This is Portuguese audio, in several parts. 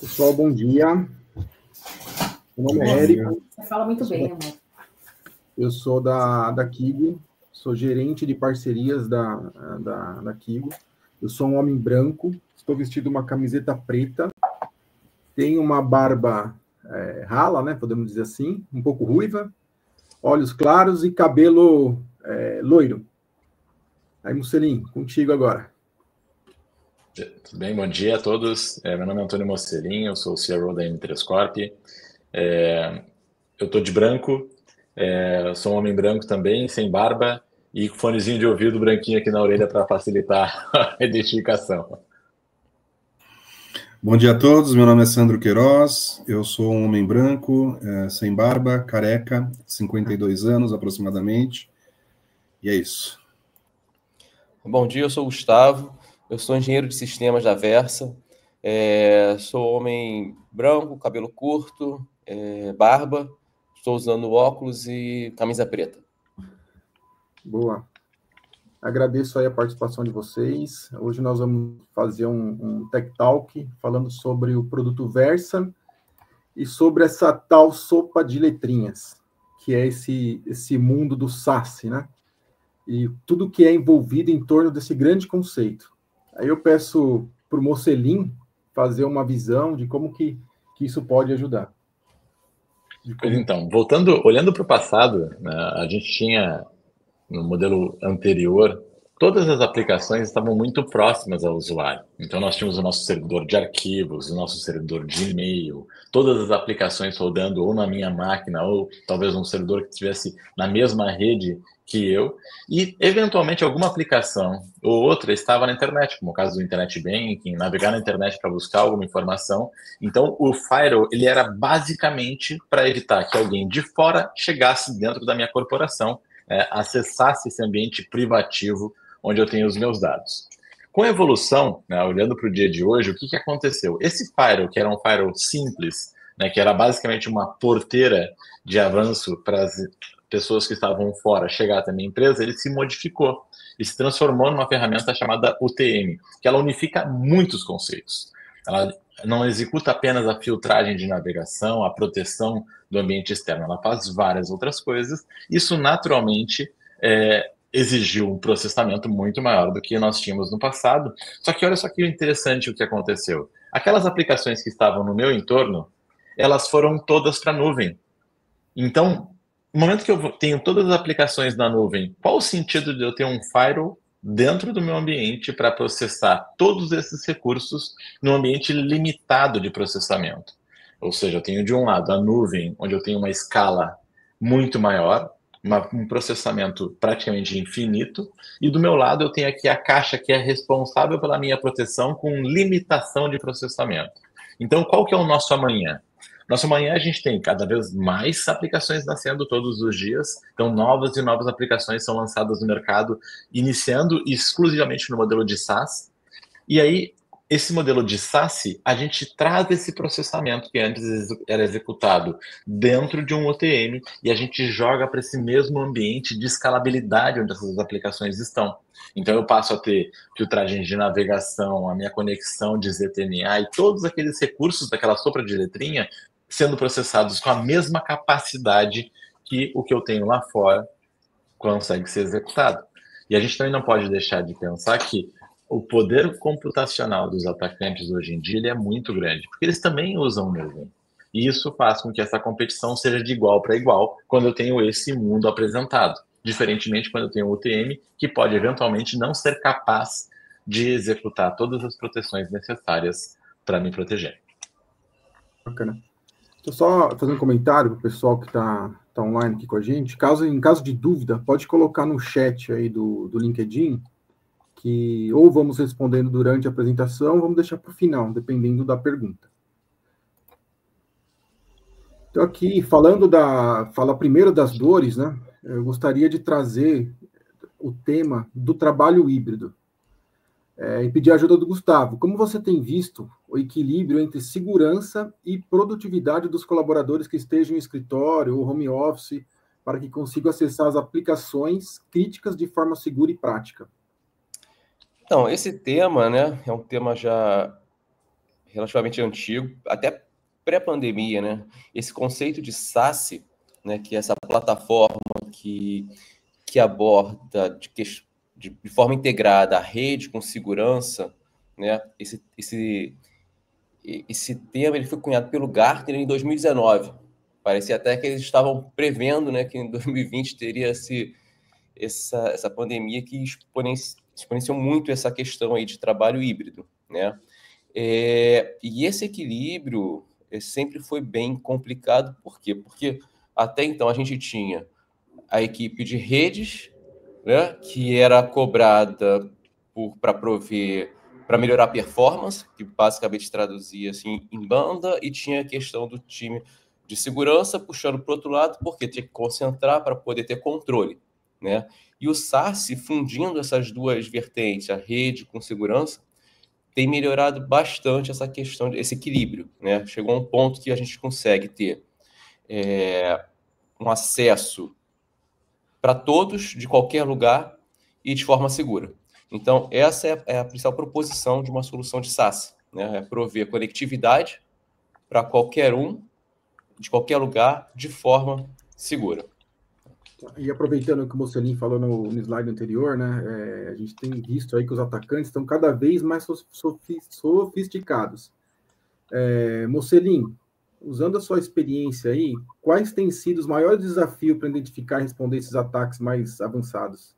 Pessoal, bom dia. Meu nome é Érico. Você fala muito bem, amor. Eu sou da Kigo, sou gerente de parcerias da Kigo. Eu sou um homem branco, estou vestido uma camiseta preta, tenho uma barba rala, né, podemos dizer assim, um pouco ruiva, olhos claros e cabelo loiro. Aí, Mussolini, contigo agora. Tudo bem, bom dia a todos. Meu nome é Antônio Mocelin, eu sou o CRO da M3 Corp. Eu estou de branco, sou um homem branco também, sem barba, e com fonezinho de ouvido branquinho aqui na orelha para facilitar a identificação. Bom dia a todos, meu nome é Sandro Queiroz, eu sou um homem branco, sem barba, careca, 52 anos aproximadamente, e é isso. Bom dia, eu sou o Gustavo, eu sou engenheiro de sistemas da Versa, sou homem branco, cabelo curto, barba, estou usando óculos e camisa preta. Boa. Agradeço aí a participação de vocês. Hoje nós vamos fazer um Tech Talk falando sobre o produto Versa e sobre essa tal sopa de letrinhas, que é esse mundo do SaaS, né? E tudo que é envolvido em torno desse grande conceito. Aí eu peço para o Mocelin fazer uma visão de como que isso pode ajudar. Pois então, olhando para o passado, né, a gente tinha, no modelo anterior, todas as aplicações estavam muito próximas ao usuário. Então, nós tínhamos o nosso servidor de arquivos, o nosso servidor de e-mail, todas as aplicações rodando ou na minha máquina, ou talvez um servidor que estivesse na mesma rede que eu, e, eventualmente, alguma aplicação ou outra estava na internet, como o caso do Internet Banking, navegar na internet para buscar alguma informação. Então, o Firewall, ele era basicamente para evitar que alguém de fora chegasse dentro da minha corporação, acessasse esse ambiente privativo onde eu tenho os meus dados. Com a evolução, né, olhando para o dia de hoje, o que aconteceu? Esse firewall, que era um firewall simples, né, que era basicamente uma porteira de avanço para as pessoas que estavam fora chegar até a minha empresa, ele se modificou e se transformou numa ferramenta chamada UTM, que ela unifica muitos conceitos. Ela não executa apenas a filtragem de navegação, a proteção do ambiente externo, ela faz várias outras coisas. Isso, naturalmente, exigiu um processamento muito maior do que nós tínhamos no passado. Só que olha só que interessante o que aconteceu. Aquelas aplicações que estavam no meu entorno, elas foram todas para a nuvem. Então, no momento que eu tenho todas as aplicações na nuvem, qual o sentido de eu ter um firewall dentro do meu ambiente para processar todos esses recursos num ambiente limitado de processamento? Ou seja, eu tenho de um lado a nuvem, onde eu tenho uma escala muito maior, um processamento praticamente infinito, e do meu lado eu tenho aqui a caixa que é responsável pela minha proteção com limitação de processamento. Então, qual que é o nosso amanhã? Nosso amanhã a gente tem cada vez mais aplicações nascendo todos os dias, então novas e novas aplicações são lançadas no mercado, iniciando exclusivamente no modelo de SaaS, e aí esse modelo de SaaS, a gente traz esse processamento que antes era executado dentro de um OTM e a gente joga para esse mesmo ambiente de escalabilidade onde essas aplicações estão. Então eu passo a ter filtragem de navegação, a minha conexão de ZTNA e todos aqueles recursos daquela sopa de letrinha sendo processados com a mesma capacidade que o que eu tenho lá fora consegue ser executado. E a gente também não pode deixar de pensar que o poder computacional dos atacantes hoje em dia ele é muito grande, porque eles também usam nuvem. E isso faz com que essa competição seja de igual para igual quando eu tenho esse mundo apresentado. Diferentemente quando eu tenho o UTM, que pode eventualmente não ser capaz de executar todas as proteções necessárias para me proteger. Bacana. Estou só fazendo um comentário para o pessoal que está online aqui com a gente. Em caso de dúvida, pode colocar no chat aí do LinkedIn, que ou vamos respondendo durante a apresentação, ou vamos deixar para o final, dependendo da pergunta. Então, aqui, fala primeiro das dores, né? Eu gostaria de trazer o tema do trabalho híbrido. E pedir a ajuda do Gustavo. Como você tem visto o equilíbrio entre segurança e produtividade dos colaboradores que estejam em escritório ou home office para que consigam acessar as aplicações críticas de forma segura e prática? Então, esse tema, né, é um tema já relativamente antigo, até pré-pandemia, né? Esse conceito de SaaS, né, que é essa plataforma que aborda de forma integrada a rede com segurança, né? Esse tema ele foi cunhado pelo Gartner em 2019. Parecia até que eles estavam prevendo, né, que em 2020 teria essa pandemia que exponenciou muito essa questão aí de trabalho híbrido, né? E esse equilíbrio sempre foi bem complicado. Por quê? Porque até então a gente tinha a equipe de redes, né, que era cobrada para prover, para melhorar a performance, que basicamente traduzia assim em banda, e tinha a questão do time de segurança puxando para o outro lado, porque tinha que concentrar para poder ter controle, né? E o SaaS, fundindo essas duas vertentes, a rede com segurança, tem melhorado bastante essa questão, esse equilíbrio, né? Chegou a um ponto que a gente consegue ter um acesso para todos, de qualquer lugar e de forma segura. Então, essa é a principal proposição de uma solução de SaaS, né? É prover conectividade para qualquer um, de qualquer lugar, de forma segura. E aproveitando o que o Mocelin falou no slide anterior, né, a gente tem visto aí que os atacantes estão cada vez mais sofisticados. Mocelin, usando a sua experiência aí, quais têm sido os maiores desafios para identificar e responder esses ataques mais avançados?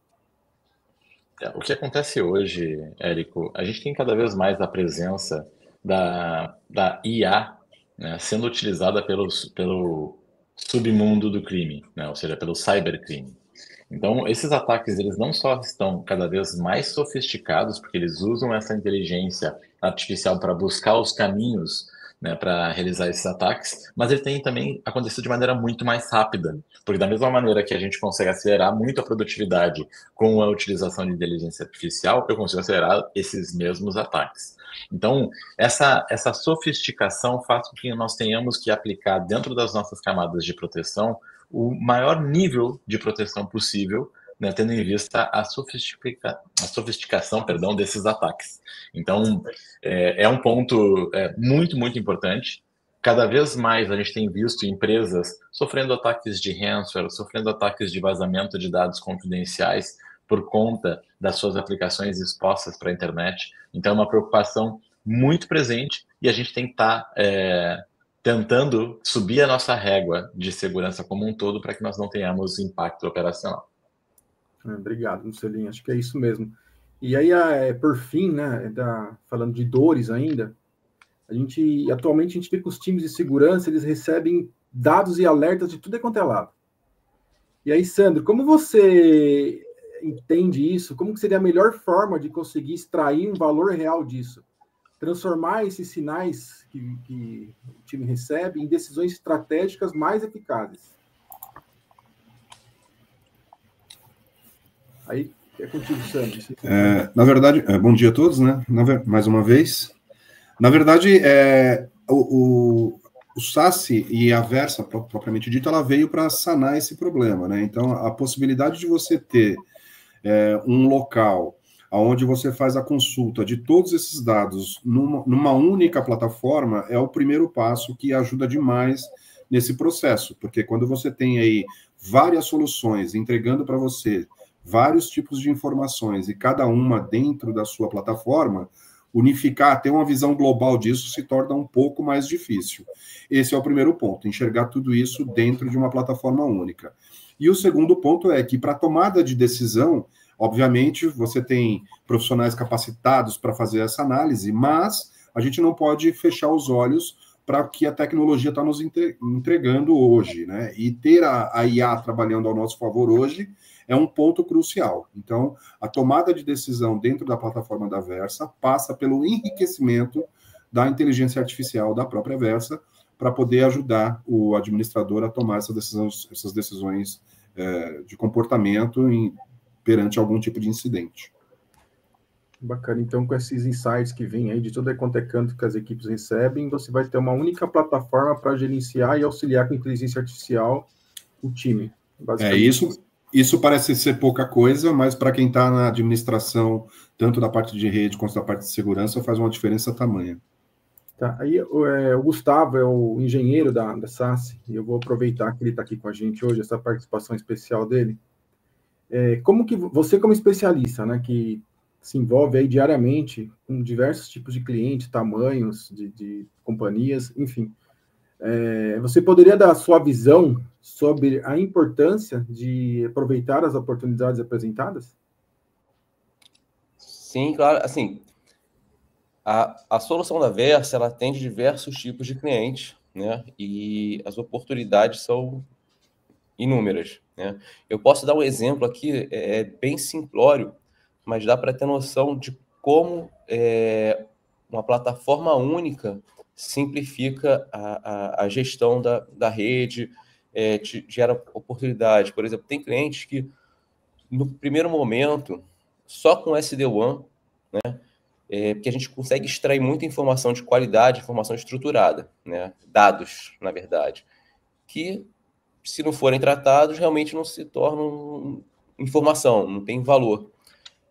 O que acontece hoje, Érico, a gente tem cada vez mais a presença da IA, né, sendo utilizada pelo submundo do crime, né, ou seja, pelo cybercrime. Então, esses ataques, eles não só estão cada vez mais sofisticados, porque eles usam essa inteligência artificial para buscar os caminhos, né, para realizar esses ataques, mas ele tem também acontecido de maneira muito mais rápida, porque da mesma maneira que a gente consegue acelerar muito a produtividade com a utilização de inteligência artificial, eu consigo acelerar esses mesmos ataques. Então, essa sofisticação faz com que nós tenhamos que aplicar dentro das nossas camadas de proteção o maior nível de proteção possível, né, tendo em vista a sofisticação, desses ataques. Então, é um ponto muito, muito importante. Cada vez mais a gente tem visto empresas sofrendo ataques de ransomware, sofrendo ataques de vazamento de dados confidenciais por conta das suas aplicações expostas para a internet. Então, é uma preocupação muito presente e a gente tem que estar tentando subir a nossa régua de segurança como um todo para que nós não tenhamos impacto operacional. Obrigado, Mocelin. Acho que é isso mesmo. E aí, por fim, né, falando de dores ainda, atualmente a gente vê que os times de segurança eles recebem dados e alertas de tudo quanto é lado. E aí, Sandro, como você entende isso? Como que seria a melhor forma de conseguir extrair um valor real disso? Transformar esses sinais que o time recebe em decisões estratégicas mais eficazes. Aí é contigo, Sandro. Na verdade, bom dia a todos, né? Mais uma vez. Na verdade, o SaaS e a Versa, propriamente dito, ela veio para sanar esse problema, né? Então, a possibilidade de você ter um local onde você faz a consulta de todos esses dados numa única plataforma é o primeiro passo que ajuda demais nesse processo, porque quando você tem aí várias soluções entregando para você vários tipos de informações e cada uma dentro da sua plataforma, unificar, ter uma visão global disso se torna um pouco mais difícil. Esse é o primeiro ponto, enxergar tudo isso dentro de uma plataforma única. E o segundo ponto é que para tomada de decisão, obviamente, você tem profissionais capacitados para fazer essa análise, mas a gente não pode fechar os olhos para o que a tecnologia está nos entregando hoje, né? E ter a IA trabalhando ao nosso favor hoje é um ponto crucial. Então, a tomada de decisão dentro da plataforma da Versa passa pelo enriquecimento da inteligência artificial da própria Versa para poder ajudar o administrador a tomar essas decisões de comportamento perante algum tipo de incidente. Bacana. Então, com esses insights que vêm aí de todo quanto é canto que as equipes recebem, você vai ter uma única plataforma para gerenciar e auxiliar com inteligência artificial o time. Isso parece ser pouca coisa, mas para quem está na administração, tanto da parte de rede quanto da parte de segurança, faz uma diferença tamanha. Tá, aí o Gustavo é o engenheiro da SASE, e eu vou aproveitar que ele está aqui com a gente hoje, essa participação especial dele. Como que você, como especialista, né, que se envolve aí diariamente com diversos tipos de clientes, tamanhos de companhias, enfim, você poderia dar a sua visão sobre a importância de aproveitar as oportunidades apresentadas? Sim, claro. Assim, a solução da Versa, ela atende diversos tipos de clientes, né? E as oportunidades são inúmeras, né? Eu posso dar um exemplo aqui, bem simplório, mas dá para ter noção de como uma plataforma única simplifica a gestão da rede, gera oportunidade. Por exemplo, tem clientes que, no primeiro momento, só com SD-WAN, né, porque a gente consegue extrair muita informação de qualidade, informação estruturada, né, dados, na verdade, que, se não forem tratados, realmente não se tornam informação, não tem valor.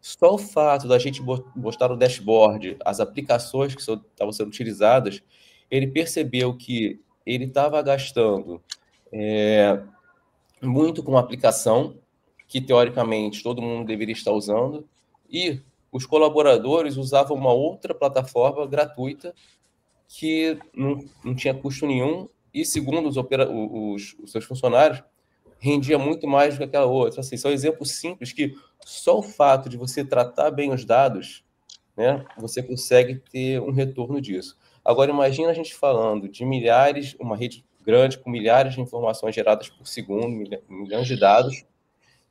Só o fato da gente mostrar no dashboard as aplicações que estavam sendo utilizadas, ele percebeu que ele estava gastando muito com uma aplicação que, teoricamente, todo mundo deveria estar usando, e os colaboradores usavam uma outra plataforma gratuita que não tinha custo nenhum e, segundo os seus funcionários, rendia muito mais do que aquela outra. Assim, são exemplos simples que só o fato de você tratar bem os dados, né, você consegue ter um retorno disso. Agora, imagina a gente falando de milhares, uma rede grande com milhares de informações geradas por segundo, milhões de dados,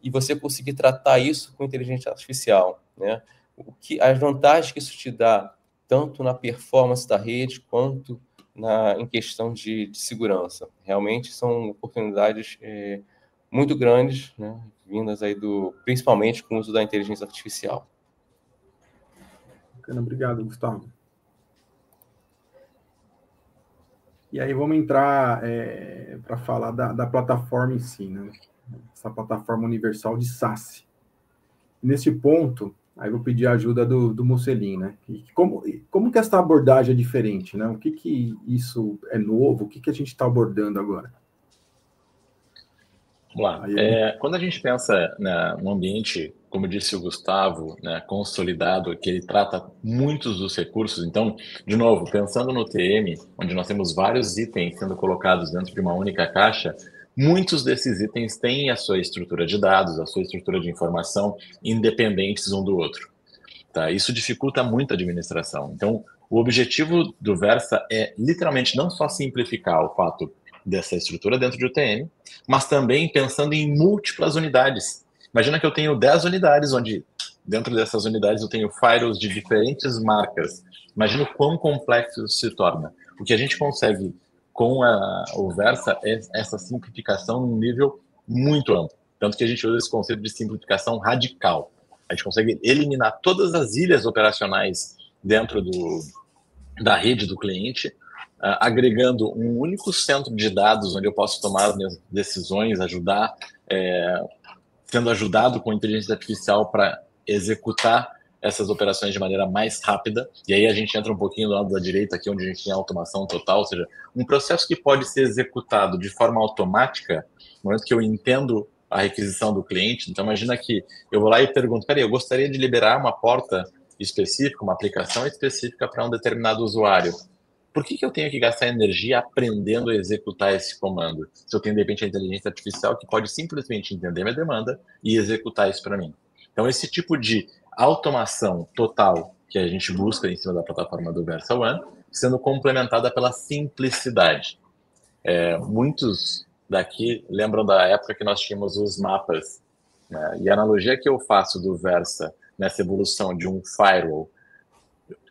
e você conseguir tratar isso com inteligência artificial, né? As vantagens que isso te dá, tanto na performance da rede, quanto em questão de segurança. Realmente são oportunidades muito grandes, né, vindas aí principalmente com o uso da inteligência artificial. Bacana, obrigado, Gustavo. E aí vamos entrar para falar da plataforma em si, né? Essa plataforma universal de SASE. Nesse ponto, aí vou pedir a ajuda do Mocelin, né? E como que essa abordagem é diferente, né? O que isso é novo? O que a gente está abordando agora? Vamos lá. Quando a gente pensa num ambiente, como disse o Gustavo, né, consolidado, que ele trata muitos dos recursos, então, de novo, pensando no TM, onde nós temos vários itens sendo colocados dentro de uma única caixa, muitos desses itens têm a sua estrutura de dados, a sua estrutura de informação, independentes um do outro. Tá? Isso dificulta muito a administração. Então, o objetivo do Versa é literalmente não só simplificar o fato dessa estrutura dentro de UTM, mas também pensando em múltiplas unidades. Imagina que eu tenho 10 unidades, onde dentro dessas unidades eu tenho firewalls de diferentes marcas. Imagina o quão complexo isso se torna. O que a gente consegue com o Versa é essa simplificação num nível muito amplo. Tanto que a gente usa esse conceito de simplificação radical. A gente consegue eliminar todas as ilhas operacionais dentro da rede do cliente, agregando um único centro de dados onde eu posso tomar as minhas decisões, sendo ajudado com inteligência artificial para executar essas operações de maneira mais rápida. E aí a gente entra um pouquinho do lado da direita aqui, onde a gente tem automação total, ou seja, um processo que pode ser executado de forma automática no momento que eu entendo a requisição do cliente. Então, imagina que eu vou lá e pergunto, peraí, eu gostaria de liberar uma porta específica, uma aplicação específica para um determinado usuário. Por que eu tenho que gastar energia aprendendo a executar esse comando? Se eu tenho, de repente, a inteligência artificial que pode simplesmente entender minha demanda e executar isso para mim. Então, esse tipo de automação total que a gente busca em cima da plataforma do VersaOne, sendo complementada pela simplicidade. Muitos daqui lembram da época que nós tínhamos os mapas, né? E a analogia que eu faço do Versa nessa evolução de um firewall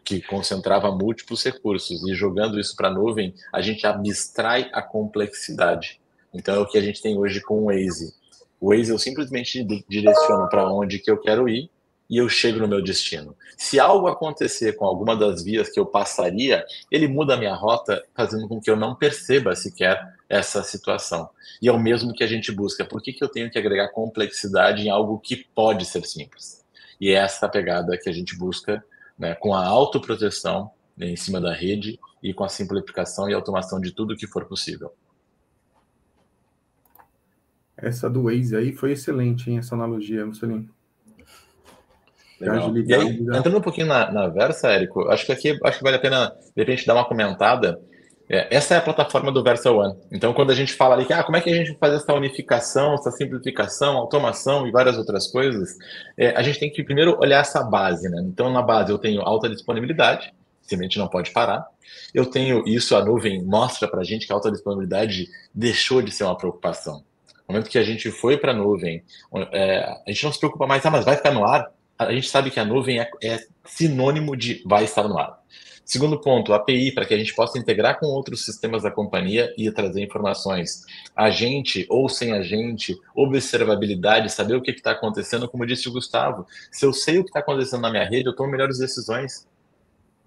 que concentrava múltiplos recursos e jogando isso para a nuvem, a gente abstrai a complexidade. Então é o que a gente tem hoje com o Waze. O Waze eu simplesmente direciono para onde que eu quero ir e eu chego no meu destino. Se algo acontecer com alguma das vias que eu passaria, ele muda a minha rota, fazendo com que eu não perceba sequer essa situação. E é o mesmo que a gente busca. Por que eu tenho que agregar complexidade em algo que pode ser simples? E é essa pegada que a gente busca, né, com a autoproteção em cima da rede e com a simplificação e automação de tudo que for possível. Essa do Waze aí foi excelente, hein? Essa analogia, Mussolini. Legal. E aí, entrando um pouquinho na Versa, Érico, acho que vale a pena, de repente, dar uma comentada. Essa é a plataforma do Versa One. Então, quando a gente fala ali que como é que a gente faz essa unificação, essa simplificação, automação e várias outras coisas, a gente tem que primeiro olhar essa base, né? Então, na base eu tenho alta disponibilidade, simplesmente não pode parar. Eu tenho isso, a nuvem mostra para a gente que a alta disponibilidade deixou de ser uma preocupação. No momento que a gente foi para a nuvem, a gente não se preocupa mais, mas vai ficar no ar? A gente sabe que a nuvem é sinônimo de vai estar no ar. Segundo ponto, API, para que a gente possa integrar com outros sistemas da companhia e trazer informações. Agente ou sem agente, observabilidade, saber o que está acontecendo, como disse o Gustavo. Se eu sei o que está acontecendo na minha rede, eu tomo melhores decisões.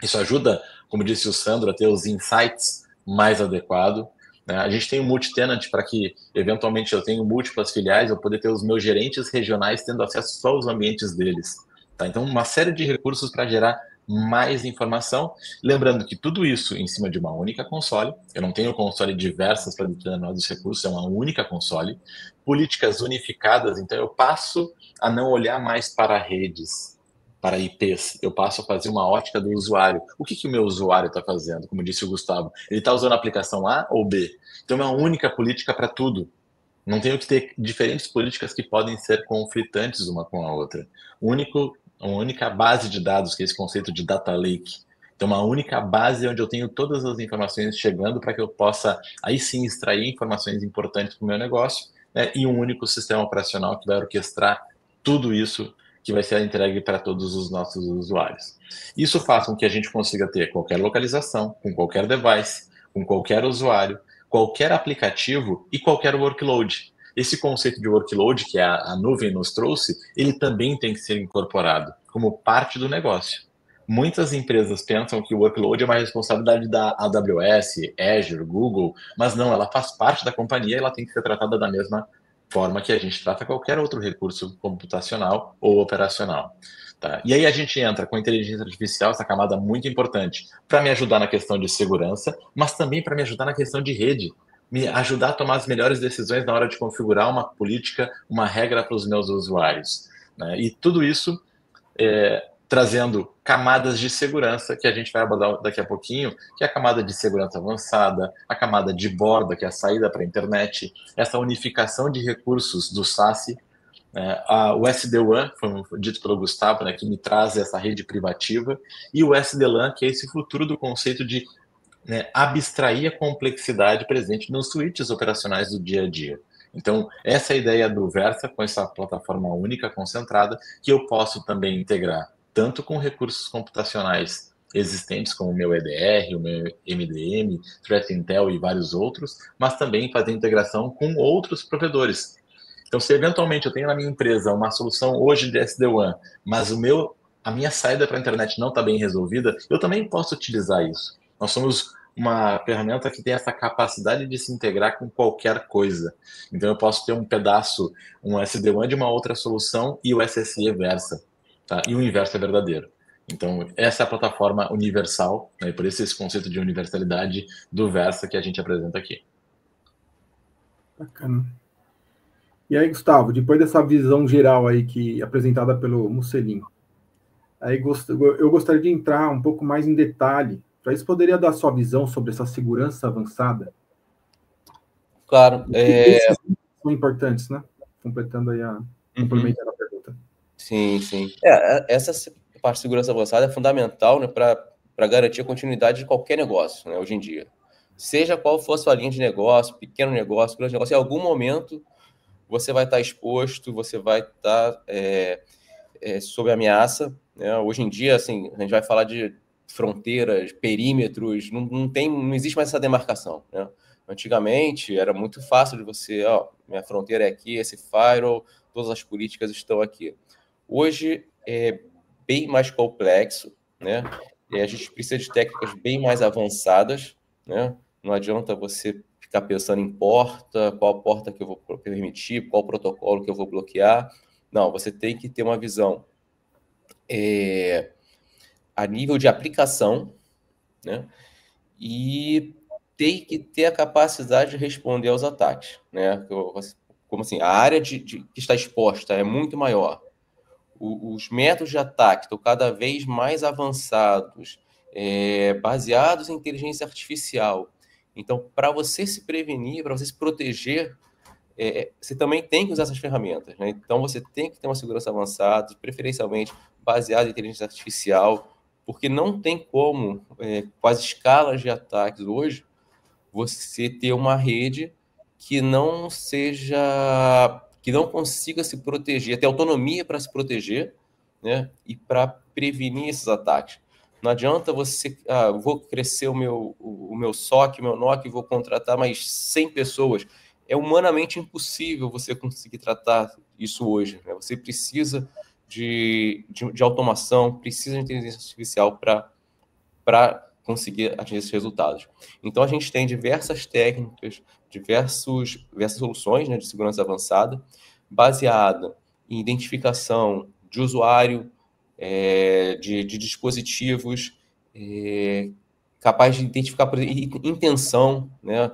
Isso ajuda, como disse o Sandro, a ter os insights mais adequados. A gente tem um multi-tenant para que, eventualmente, eu tenho múltiplas filiais, eu poder ter os meus gerentes regionais tendo acesso só aos ambientes deles. Tá? Então, uma série de recursos para gerar mais informação. Lembrando que tudo isso em cima de uma única console. Eu não tenho console diversas para determinar os recursos, é uma única console. Políticas unificadas, então eu passo a não olhar mais para redes, para IPs, eu passo a fazer uma ótica do usuário. O que o meu usuário está fazendo? Como disse o Gustavo, ele está usando a aplicação A ou B? Então é uma única política para tudo. Não tenho que ter diferentes políticas que podem ser conflitantes uma com a outra. Uma única base de dados, que é esse conceito de data lake. Então, uma única base onde eu tenho todas as informações chegando para que eu possa, aí sim, extrair informações importantes para o meu negócio, né? E um único sistema operacional que vai orquestrar tudo isso que vai ser entregue para todos os nossos usuários. Isso faz com que a gente consiga ter qualquer localização, com qualquer device, com qualquer usuário, qualquer aplicativo e qualquer workload. Esse conceito de workload que a nuvem nos trouxe, ele também tem que ser incorporado como parte do negócio. Muitas empresas pensam que o workload é uma responsabilidade da AWS, Azure, Google, mas não, ela faz parte da companhia e ela tem que ser tratada da mesma forma que a gente trata qualquer outro recurso computacional ou operacional. Tá? E aí a gente entra com a inteligência artificial, essa camada muito importante, para me ajudar na questão de segurança, mas também para me ajudar na questão de rede, me ajudar a tomar as melhores decisões na hora de configurar uma política, uma regra para os meus usuários. Né? E tudo isso trazendo camadas de segurança, que a gente vai abordar daqui a pouquinho, que é a camada de segurança avançada, a camada de borda, que é a saída para a internet, essa unificação de recursos do SASE, o SD-WAN, foi dito pelo Gustavo, né, que me traz essa rede privativa, e o SD-LAN, que é esse futuro do conceito de abstrair a complexidade presente nos switches operacionais do dia a dia. Então, essa é a ideia do Versa, com essa plataforma única, concentrada, que eu posso também integrar tanto com recursos computacionais existentes, como o meu EDR, o meu MDM, Threat Intel e vários outros, mas também fazer integração com outros provedores. Então, se eventualmente eu tenho na minha empresa uma solução hoje de SD-WAN, mas a minha saída para a internet não está bem resolvida, eu também posso utilizar isso. Nós somos uma ferramenta que tem essa capacidade de se integrar com qualquer coisa. Então, eu posso ter um pedaço, um SD-WAN de uma outra solução e o SSE Versa. Tá? E o inverso é verdadeiro. Então, essa é a plataforma universal, né? E por isso esse conceito de universalidade do Versa que a gente apresenta aqui. Bacana. E aí, Gustavo, depois dessa visão geral aí apresentada pelo Mussolini, aí eu gostaria de entrar um pouco mais em detalhe. Para isso, poderia dar sua visão sobre essa segurança avançada? Claro. Esses são importantes, né? Complementando a pergunta. Sim, sim. Essa parte de segurança avançada é fundamental, né, para garantir a continuidade de qualquer negócio, né, hoje em dia. Seja qual for a sua linha de negócio, pequeno negócio, grande negócio, em algum momento você vai estar exposto, você vai estar sob ameaça. Né? Hoje em dia, assim, a gente vai falar de fronteiras, perímetros, não existe mais essa demarcação. Né? Antigamente, era muito fácil de você, minha fronteira é aqui, esse firewall, todas as políticas estão aqui. Hoje é bem mais complexo, né? E a gente precisa de técnicas bem mais avançadas, né? Não adianta você ficar pensando em porta, qual porta que eu vou permitir, qual protocolo que eu vou bloquear. Não, você tem que ter uma visão a nível de aplicação, né? E tem que ter a capacidade de responder aos ataques, né? Como assim, a área que está exposta é muito maior. Os métodos de ataque estão cada vez mais avançados, baseados em inteligência artificial. Então, para você se prevenir, para você se proteger, você também tem que usar essas ferramentas, né? Então, você tem que ter uma segurança avançada, preferencialmente baseada em inteligência artificial, porque não tem como, com as escalas de ataques hoje, você ter uma rede que não consiga se proteger, ter autonomia para se proteger, né? E para prevenir esses ataques. Não adianta você, vou crescer o meu SOC, o meu NOC, vou contratar mais 100 pessoas. É humanamente impossível você conseguir tratar isso hoje, né? Você precisa de automação, precisa de inteligência artificial para conseguir atingir esses resultados. Então, a gente tem diversas técnicas, diversas soluções, né, de segurança avançada, baseada em identificação de usuário, de dispositivos, capaz de identificar, por exemplo, intenção, né,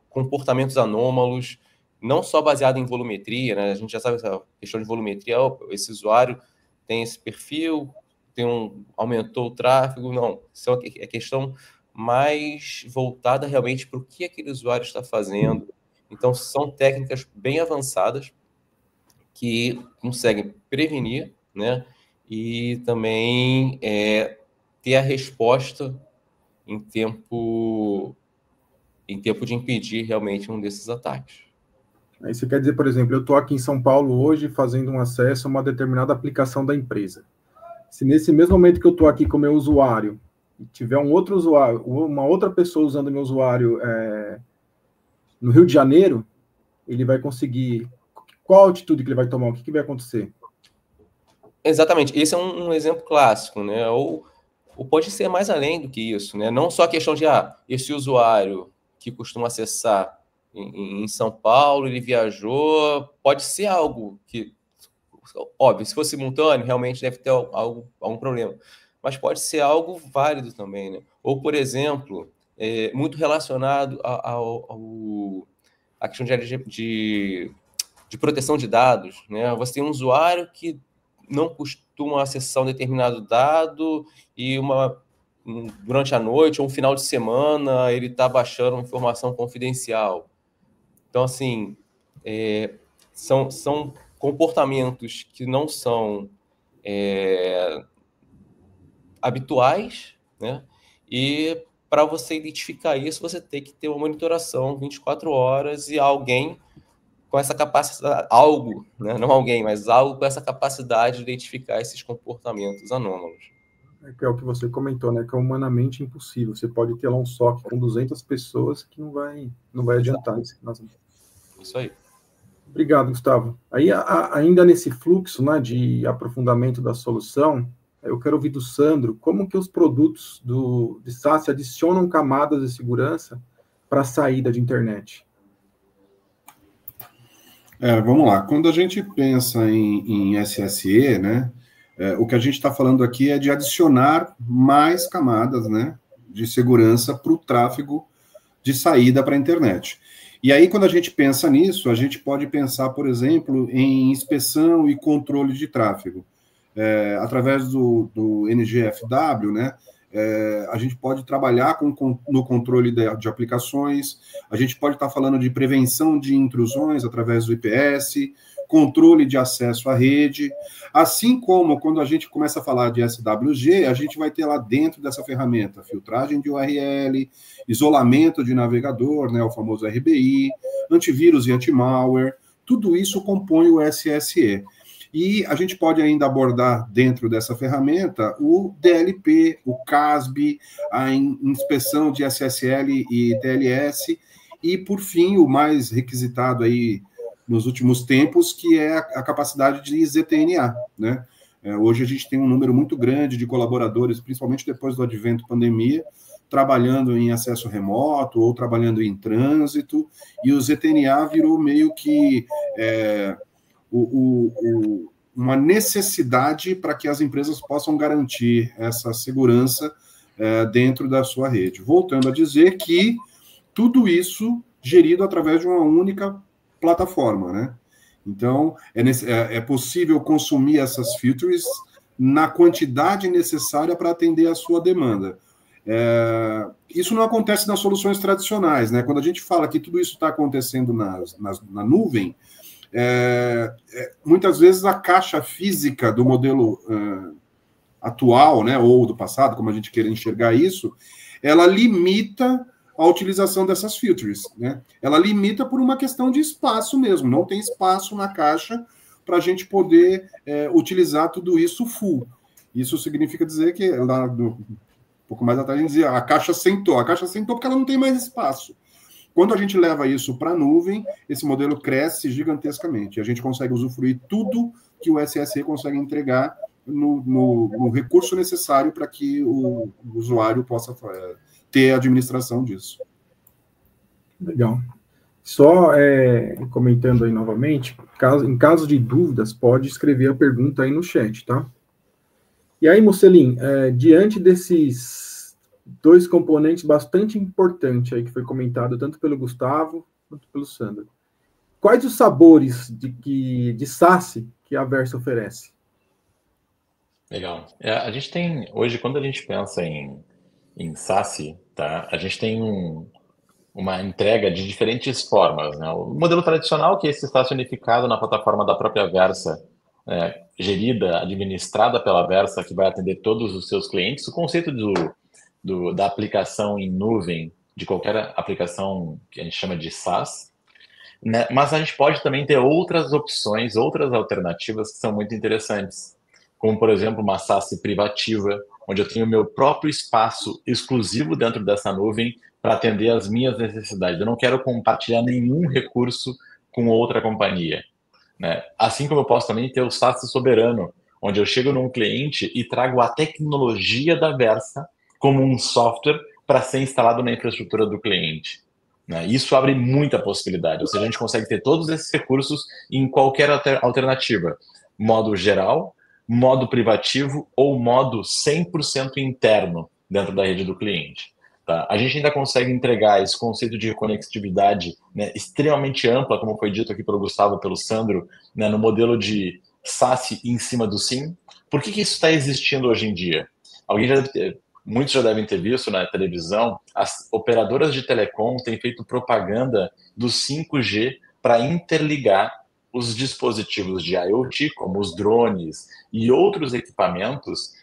comportamentos anômalos, não só baseado em volumetria, né? A gente já sabe essa questão de volumetria, esse usuário tem esse perfil, aumentou o tráfego, não. Isso é questão mais voltada realmente para o que aquele usuário está fazendo. Então, são técnicas bem avançadas que conseguem prevenir, né? E também ter a resposta em tempo de impedir realmente um desses ataques. Aí você quer dizer, por exemplo, eu estou aqui em São Paulo hoje fazendo um acesso a uma determinada aplicação da empresa. Se nesse mesmo momento que eu estou aqui com o meu usuário, tiver um outro usuário, uma outra pessoa usando meu usuário no Rio de Janeiro, ele vai conseguir... Qual a atitude que ele vai tomar? O que vai acontecer? Exatamente. Esse é um exemplo clássico, né? Ou pode ser mais além do que isso, né? Não só a questão de, esse usuário que costuma acessar em São Paulo, ele viajou, pode ser algo que... Óbvio, se for simultâneo, realmente deve ter algum problema. Mas pode ser algo válido também, né? Ou, por exemplo, muito relacionado à questão de proteção de dados, né? Você tem um usuário que não costuma acessar um determinado dado e durante a noite ou um final de semana ele está baixando uma informação confidencial. Então, assim, são comportamentos que não são habituais, né? E para você identificar isso, você tem que ter uma monitoração 24 horas e alguém com essa capacidade, algo, né? Não alguém, mas algo com essa capacidade de identificar esses comportamentos anômalos. Que é o que você comentou, né? Que é humanamente impossível. Você pode ter lá um SOC com 200 pessoas que não vai adiantar. Isso aí. Obrigado, Gustavo. Aí, ainda nesse fluxo, né, de aprofundamento da solução, eu quero ouvir do Sandro como que os produtos de SaaS adicionam camadas de segurança para a saída de internet. Vamos lá. Quando a gente pensa em SSE, né, o que a gente está falando aqui é de adicionar mais camadas, né, de segurança para o tráfego de saída para a internet. E aí, quando a gente pensa nisso, a gente pode pensar, por exemplo, em inspeção e controle de tráfego. Através do NGFW, né, a gente pode trabalhar no controle de aplicações, a gente pode estar falando de prevenção de intrusões através do IPS, controle de acesso à rede, assim como quando a gente começa a falar de SWG, a gente vai ter lá dentro dessa ferramenta filtragem de URL, isolamento de navegador, né, o famoso RBI, antivírus e anti-malware, tudo isso compõe o SSE. E a gente pode ainda abordar dentro dessa ferramenta o DLP, o CASB, a inspeção de SSL e TLS, e, por fim, o mais requisitado aí nos últimos tempos, que é a capacidade de ZTNA, né? Hoje a gente tem um número muito grande de colaboradores, principalmente depois do advento da pandemia, trabalhando em acesso remoto ou trabalhando em trânsito, e o ZTNA virou meio que uma necessidade para que as empresas possam garantir essa segurança dentro da sua rede. Voltando a dizer que tudo isso gerido através de uma única plataforma, né? Então, é possível consumir essas features na quantidade necessária para atender a sua demanda. Isso não acontece nas soluções tradicionais, né? Quando a gente fala que tudo isso está acontecendo na nuvem, muitas vezes a caixa física do modelo atual, né, ou do passado, como a gente queira enxergar isso, ela limita a utilização dessas features, né? Ela limita por uma questão de espaço mesmo, não tem espaço na caixa para a gente poder utilizar tudo isso full. Isso significa dizer que, um pouco mais atrás, a gente dizia, a caixa sentou porque ela não tem mais espaço. Quando a gente leva isso para a nuvem, esse modelo cresce gigantescamente, e a gente consegue usufruir tudo que o SSE consegue entregar no recurso necessário para que o usuário possa ter a administração disso. Legal. Só comentando aí novamente, em caso de dúvidas, pode escrever a pergunta aí no chat, tá? E aí, Mocelin, diante desses dois componentes bastante importantes aí que foi comentado tanto pelo Gustavo quanto pelo Sandro, quais os sabores de SaaS que a Versa oferece? Legal. A gente tem, hoje, quando a gente pensa em SaaS, tá? A gente tem uma entrega de diferentes formas, né? O modelo tradicional, que é esse SaaS unificado na plataforma da própria Versa, gerida, administrada pela Versa, que vai atender todos os seus clientes. O conceito da aplicação em nuvem, de qualquer aplicação que a gente chama de SaaS, né? Mas a gente pode também ter outras opções, outras alternativas que são muito interessantes, como, por exemplo, uma SaaS privativa, onde eu tenho meu próprio espaço exclusivo dentro dessa nuvem para atender às minhas necessidades. Eu não quero compartilhar nenhum recurso com outra companhia, né? Assim como eu posso também ter o SaaS soberano, onde eu chego num cliente e trago a tecnologia da Versa como um software para ser instalado na infraestrutura do cliente, né? Isso abre muita possibilidade, ou seja, a gente consegue ter todos esses recursos em qualquer alternativa, modo geral, modo privativo ou modo 100% interno dentro da rede do cliente. Tá? A gente ainda consegue entregar esse conceito de conectividade, né, extremamente ampla, como foi dito aqui pelo Gustavo e pelo Sandro, né, no modelo de SaaS em cima do SIM. Por que isso está existindo hoje em dia? Muitos já devem ter visto na televisão, as operadoras de telecom têm feito propaganda do 5G para interligar os dispositivos de IoT, como os drones e outros equipamentos,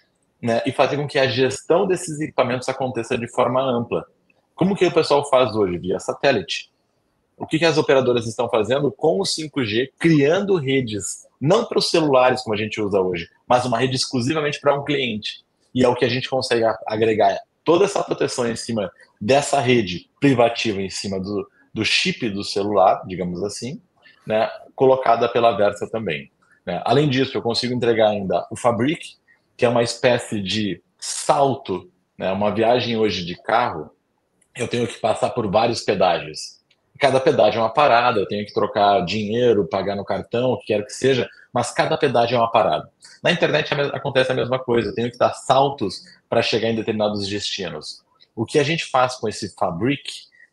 né, e fazer com que a gestão desses equipamentos aconteça de forma ampla. Como que o pessoal faz hoje? Via satélite. O que as operadoras estão fazendo com o 5G, criando redes, não para os celulares, como a gente usa hoje, mas uma rede exclusivamente para um cliente. E é o que a gente consegue agregar toda essa proteção em cima dessa rede privativa, em cima do chip do celular, digamos assim, né, colocada pela Versa também, né? Além disso, eu consigo entregar ainda o Fabric, que é uma espécie de salto, né? Uma viagem hoje de carro, eu tenho que passar por vários pedágios. Cada pedágio é uma parada, eu tenho que trocar dinheiro, pagar no cartão, o que quer que seja, mas cada pedágio é uma parada. Na internet acontece a mesma coisa, eu tenho que dar saltos para chegar em determinados destinos. O que a gente faz com esse Fabric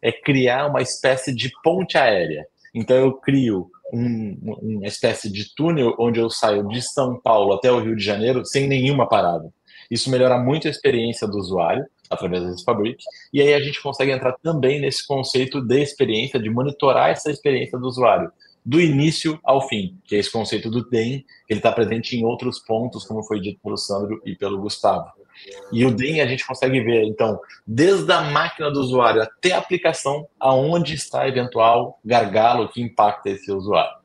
é criar uma espécie de ponte aérea. Então eu crio uma espécie de túnel onde eu saio de São Paulo até o Rio de Janeiro sem nenhuma parada. Isso melhora muito a experiência do usuário, através desse Fabric, e aí a gente consegue entrar também nesse conceito de experiência, de monitorar essa experiência do usuário, do início ao fim, que é esse conceito do DEM, que ele está presente em outros pontos, como foi dito pelo Sandro e pelo Gustavo. E o DEM a gente consegue ver, então, desde a máquina do usuário até a aplicação, aonde está eventual gargalo que impacta esse usuário.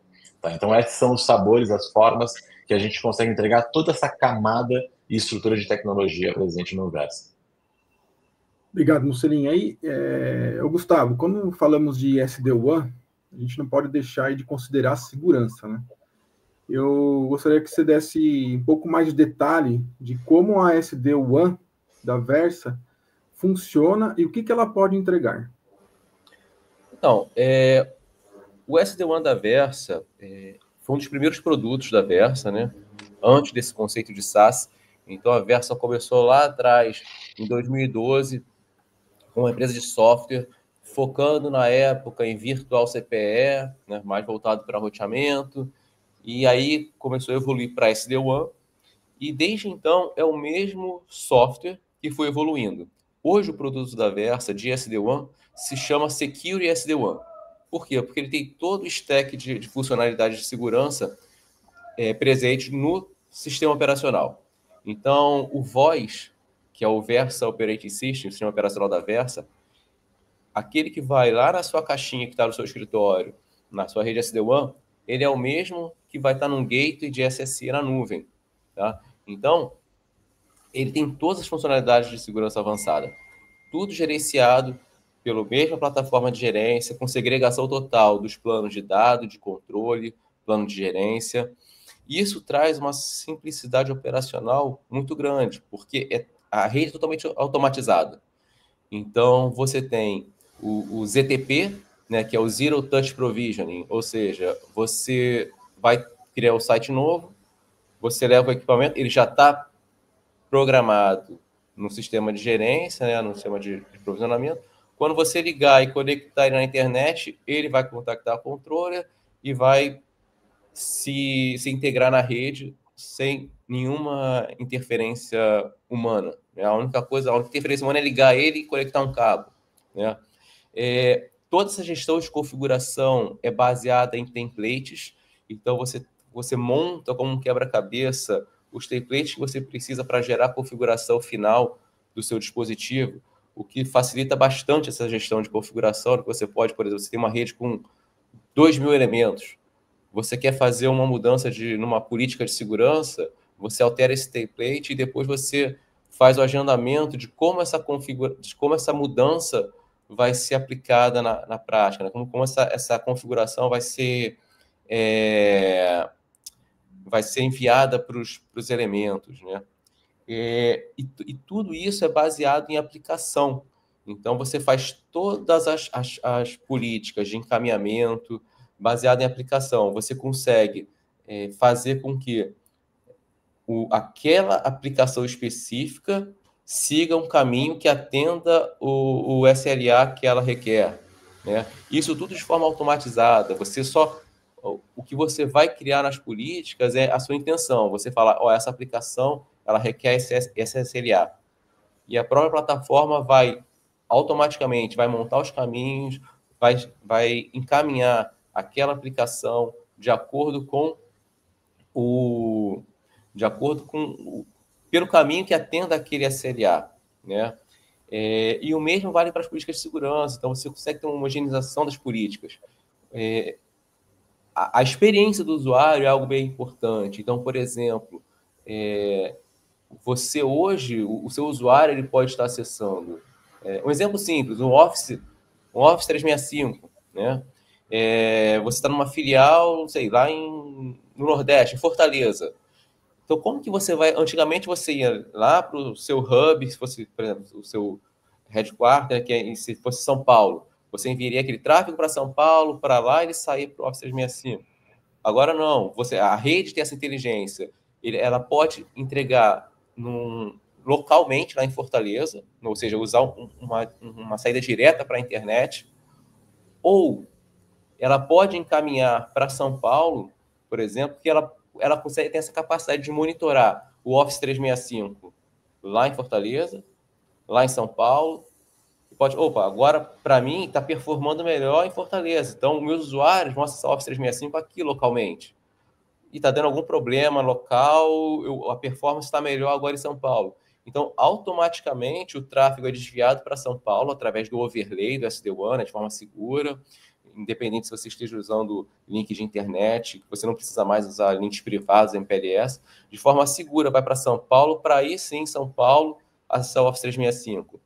Tá? Então, esses são os sabores, as formas que a gente consegue entregar toda essa camada e estrutura de tecnologia presente no Versa. Obrigado, Mocelin. Aí, Gustavo, quando falamos de SD-WAN, a gente não pode deixar de considerar a segurança, né? Eu gostaria que você desse um pouco mais de detalhe de como a SD-WAN da Versa funciona e o que ela pode entregar. Então, o SD-WAN da Versa foi um dos primeiros produtos da Versa, né? Antes desse conceito de SaaS, Então, a Versa começou lá atrás, em 2012, com uma empresa de software, focando na época em virtual CPE, né, mais voltado para roteamento, e aí começou a evoluir para SD-WAN, e desde então é o mesmo software que foi evoluindo. Hoje o produto da Versa de SD-WAN se chama Security SD-WAN. Por quê? Porque ele tem todo o stack de funcionalidades de segurança presente no sistema operacional. Então, o Voice, que é o Versa Operating System, o sistema operacional da Versa, aquele que vai lá na sua caixinha que está no seu escritório, na sua rede SD-WAN, ele é o mesmo que vai estar num gateway de SSE na nuvem. Tá? Então, ele tem todas as funcionalidades de segurança avançada. Tudo gerenciado pela mesma plataforma de gerência, com segregação total dos planos de dado, de controle, plano de gerência. E isso traz uma simplicidade operacional muito grande, porque a rede é totalmente automatizada. Então, você tem o ZTP, né, que é o Zero Touch Provisioning, ou seja, você vai criar um site novo, você leva o equipamento, ele já está programado no sistema de gerência, né, no sistema de provisionamento. Quando você ligar e conectar ele na internet, ele vai contactar a controller e vai se integrar na rede sem nenhuma interferência humana. A única interferência humana é ligar ele e conectar um cabo. Né? Toda essa gestão de configuração é baseada em templates, então você monta como um quebra-cabeça os templates que você precisa para gerar a configuração final do seu dispositivo, o que facilita bastante essa gestão de configuração, que você pode, por exemplo, você tem uma rede com 2.000 elementos, você quer fazer uma mudança numa política de segurança, você altera esse template e depois você faz o agendamento de como essa mudança vai ser aplicada na prática, né? Como essa configuração vai ser enviada para os elementos, né? E tudo isso é baseado em aplicação. Então, você faz todas as políticas de encaminhamento baseado em aplicação. Você consegue fazer com que aquela aplicação específica siga um caminho que atenda o SLA que ela requer. Né? Isso tudo de forma automatizada. O que você vai criar nas políticas é a sua intenção. Você fala, essa aplicação ela requer esse SLA. E a própria plataforma vai automaticamente montar os caminhos, vai encaminhar aquela aplicação de acordo com pelo caminho que atenda aquele SLA, né? E o mesmo vale para as políticas de segurança. Então, você consegue ter uma homogeneização das políticas. A experiência do usuário é algo bem importante. Então, por exemplo, você hoje, o seu usuário, ele pode estar acessando. Um exemplo simples, um Office 365, né? Você está numa filial, não sei, lá no Nordeste, em Fortaleza. Então, como que você vai... Antigamente, você ia lá para o seu hub, se fosse, por exemplo, o seu headquarter, se fosse São Paulo, você enviaria aquele tráfego para São Paulo, para lá, e ele sair para o Office 365. Agora, não. A rede tem essa inteligência. Ela pode entregar localmente lá em Fortaleza, ou seja, usar uma saída direta para a internet, ou ela pode encaminhar para São Paulo, por exemplo, que ela consegue ter essa capacidade de monitorar o Office 365 lá em Fortaleza, lá em São Paulo. Agora, para mim, está performando melhor em Fortaleza. Então, meus usuários vão acessar o Office 365 aqui localmente. E está dando algum problema local, a performance está melhor agora em São Paulo. Então, automaticamente, o tráfego é desviado para São Paulo através do overlay do SD-WAN, de forma segura, independente se você esteja usando link de internet, você não precisa mais usar links privados, MPLS, de forma segura vai para São Paulo, para aí sim, São Paulo, acessar o Office 365.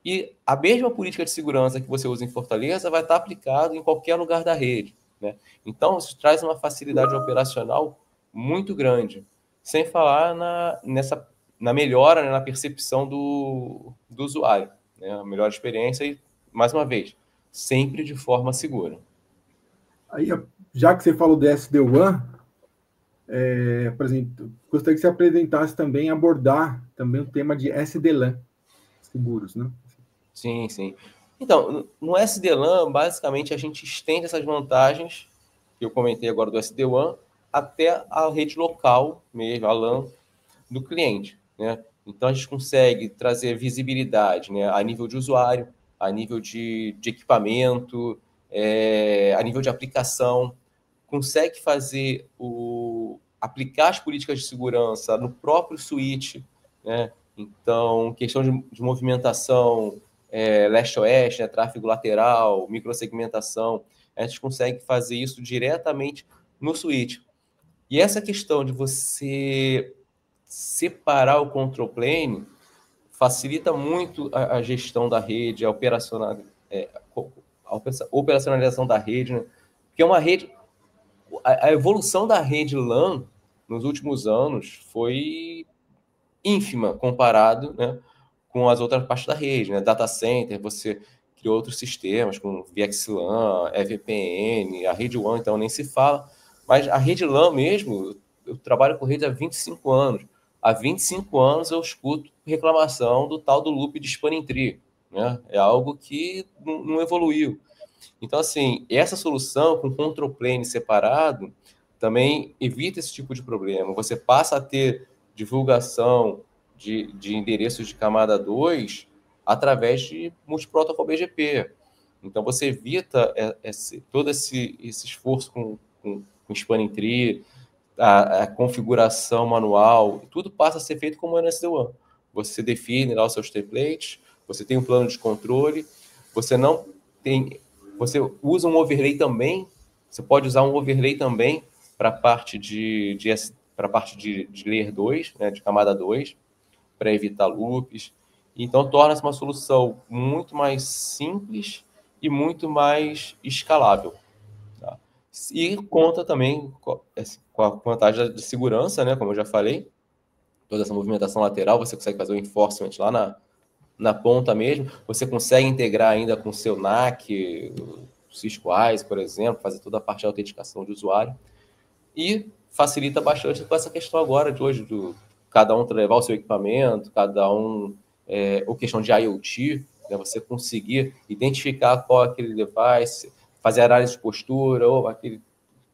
E a mesma política de segurança que você usa em Fortaleza vai estar aplicada em qualquer lugar da rede. Né? Então, isso traz uma facilidade operacional muito grande, sem falar na melhora, né, na percepção do usuário, né? A melhor experiência e, mais uma vez, sempre de forma segura. Aí, já que você falou do SD-WAN, por exemplo, gostaria que você apresentasse também, abordar também o tema de SD-LAN, seguros, né? Sim, sim. Então, no SD-LAN, basicamente, a gente estende essas vantagens que eu comentei agora do SD-WAN até a rede local mesmo, a LAN do cliente, né? Então, a gente consegue trazer visibilidade, né, a nível de usuário, a nível de equipamento, a nível de aplicação, consegue fazer aplicar as políticas de segurança no próprio switch, né? Então, questão de movimentação, leste-oeste, né, tráfego lateral, microsegmentação, a gente consegue fazer isso diretamente no switch. E essa questão de você separar o control plane facilita muito a gestão da rede, a operacionalização da rede, né? Porque é uma rede... A evolução da rede LAN nos últimos anos foi ínfima comparado, né, com as outras partes da rede, né? Data center, você criou outros sistemas, com VXLAN, EVPN, a rede WAN, então nem se fala. Mas a rede LAN mesmo, eu trabalho com rede há 25 anos. Há 25 anos eu escuto reclamação do tal do loop de spanning tree, né? É algo que não evoluiu. Então, assim, essa solução com control plane separado também evita esse tipo de problema. Você passa a ter divulgação de endereços de camada 2 através de multiprotocol BGP. Então, você evita todo esse esforço com spanning tree, a configuração manual, tudo passa a ser feito como SD-WAN. Você define lá os seus templates, você tem um plano de controle, você não tem... Você usa um overlay também, você pode usar um overlay também para a parte de layer 2, né, de camada 2, para evitar loops. Então, torna-se uma solução muito mais simples e muito mais escalável. Tá? E conta também com a vantagem de segurança, né, como eu já falei, toda essa movimentação lateral, você consegue fazer o enforcement lá na ponta mesmo, você consegue integrar ainda com o seu NAC, Cisco ISE, por exemplo, fazer toda a parte de autenticação de usuário, e facilita bastante com essa questão agora de hoje, cada um levar o seu equipamento, cada um, ou questão de IoT, né, você conseguir identificar qual é aquele device, fazer análise de postura, ou aquele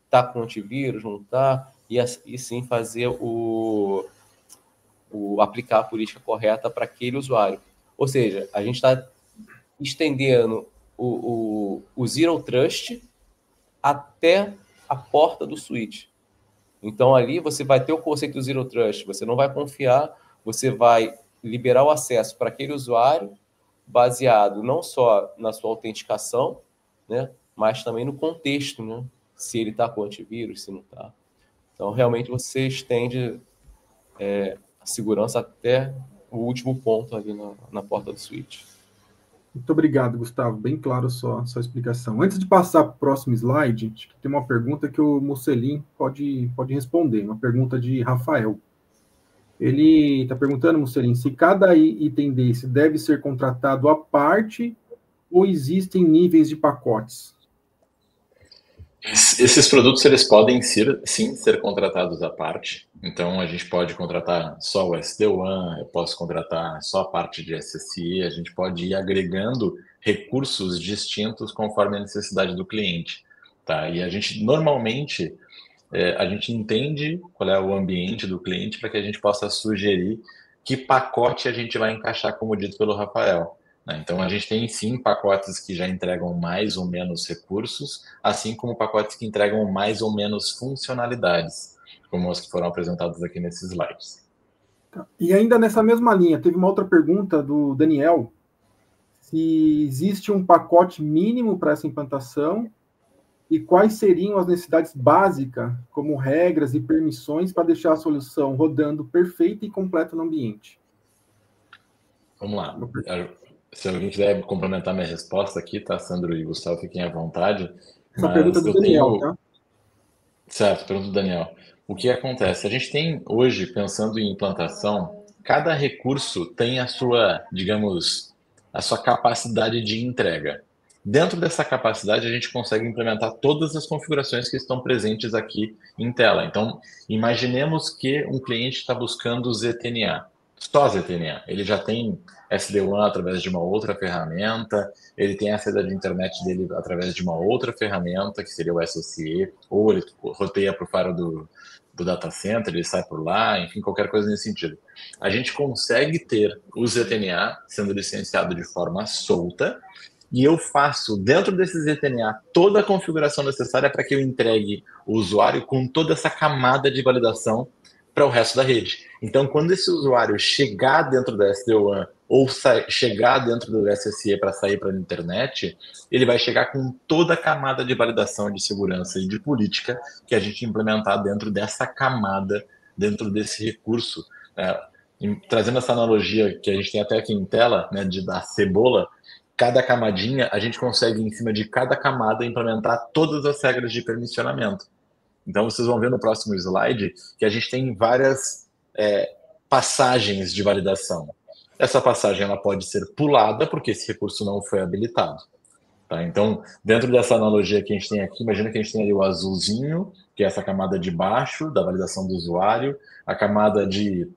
está com antivírus, não está, e sim fazer aplicar a política correta para aquele usuário. Ou seja, a gente está estendendo o Zero Trust até a porta do switch. Então, ali você vai ter o conceito do Zero Trust, você não vai confiar, você vai liberar o acesso para aquele usuário baseado não só na sua autenticação, né, mas também no contexto, né, se ele está com antivírus, se não está. Então, realmente, você estende a segurança até o último ponto ali na porta do switch. Muito obrigado, Gustavo. Bem claro a sua explicação. Antes de passar para o próximo slide, acho que tem uma pergunta que o Mocelin pode responder. Uma pergunta de Rafael. Ele está perguntando, Mocelin, se cada item desse deve ser contratado à parte ou existem níveis de pacotes? Esses produtos, eles podem sim ser contratados à parte. Então, a gente pode contratar só o SD-WAN, eu posso contratar só a parte de SSE, a gente pode ir agregando recursos distintos conforme a necessidade do cliente. Tá? E a gente, normalmente, a gente entende qual é o ambiente do cliente para que a gente possa sugerir que pacote a gente vai encaixar, como dito pelo Rafael. Então, a gente tem, sim, pacotes que já entregam mais ou menos recursos, assim como pacotes que entregam mais ou menos funcionalidades, como as que foram apresentadas aqui nesses slides. Tá. E ainda nessa mesma linha, teve uma outra pergunta do Daniel, se existe um pacote mínimo para essa implantação e quais seriam as necessidades básicas, como regras e permissões, para deixar a solução rodando perfeita e completa no ambiente. Vamos lá. Se alguém quiser complementar minha resposta aqui, tá, Sandro e Gustavo, fiquem à vontade. Essa pergunta do Daniel, tá? Certo, pergunta do Daniel. O que acontece? A gente tem hoje, pensando em implantação, cada recurso tem a sua, digamos, a sua capacidade de entrega. Dentro dessa capacidade, a gente consegue implementar todas as configurações que estão presentes aqui em tela. Então, imaginemos que um cliente está buscando ZTNA, só ZTNA. Ele já tem SD-WAN através de uma outra ferramenta, ele tem a saída de internet dele através de uma outra ferramenta, que seria o SSE, ou ele roteia para o faro do data center, ele sai por lá, enfim, qualquer coisa nesse sentido. A gente consegue ter o ZTNA sendo licenciado de forma solta, e eu faço, dentro desse ZTNA, toda a configuração necessária para que eu entregue o usuário com toda essa camada de validação para o resto da rede. Então, quando esse usuário chegar dentro da SD-WAN ou chegar dentro do SSE para sair para a internet, ele vai chegar com toda a camada de validação de segurança e de política que a gente implementar dentro dessa camada, dentro desse recurso. Trazendo essa analogia que a gente tem até aqui em tela, né, da cebola, cada camadinha, a gente consegue, em cima de cada camada, implementar todas as regras de permissionamento. Então, vocês vão ver no próximo slide que a gente tem várias passagens de validação. Essa passagem ela pode ser pulada, porque esse recurso não foi habilitado. Tá? Então, dentro dessa analogia que a gente tem aqui, imagina que a gente tem ali o azulzinho, que é essa camada de baixo da validação do usuário, a camada de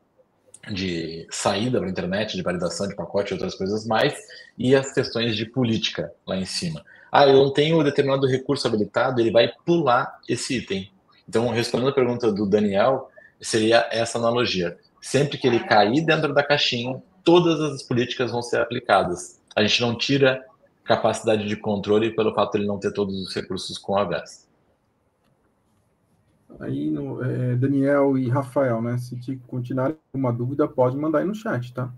saída para a internet, de validação de pacote e outras coisas mais, e as questões de política lá em cima. Eu não tenho determinado recurso habilitado, ele vai pular esse item. Então, respondendo a pergunta do Daniel, seria essa analogia. Sempre que ele cair dentro da caixinha, todas as políticas vão ser aplicadas. A gente não tira capacidade de controle pelo fato de ele não ter todos os recursos com a VES. Aí, Daniel e Rafael, né? Se continuarem com uma dúvida, pode mandar aí no chat, tá?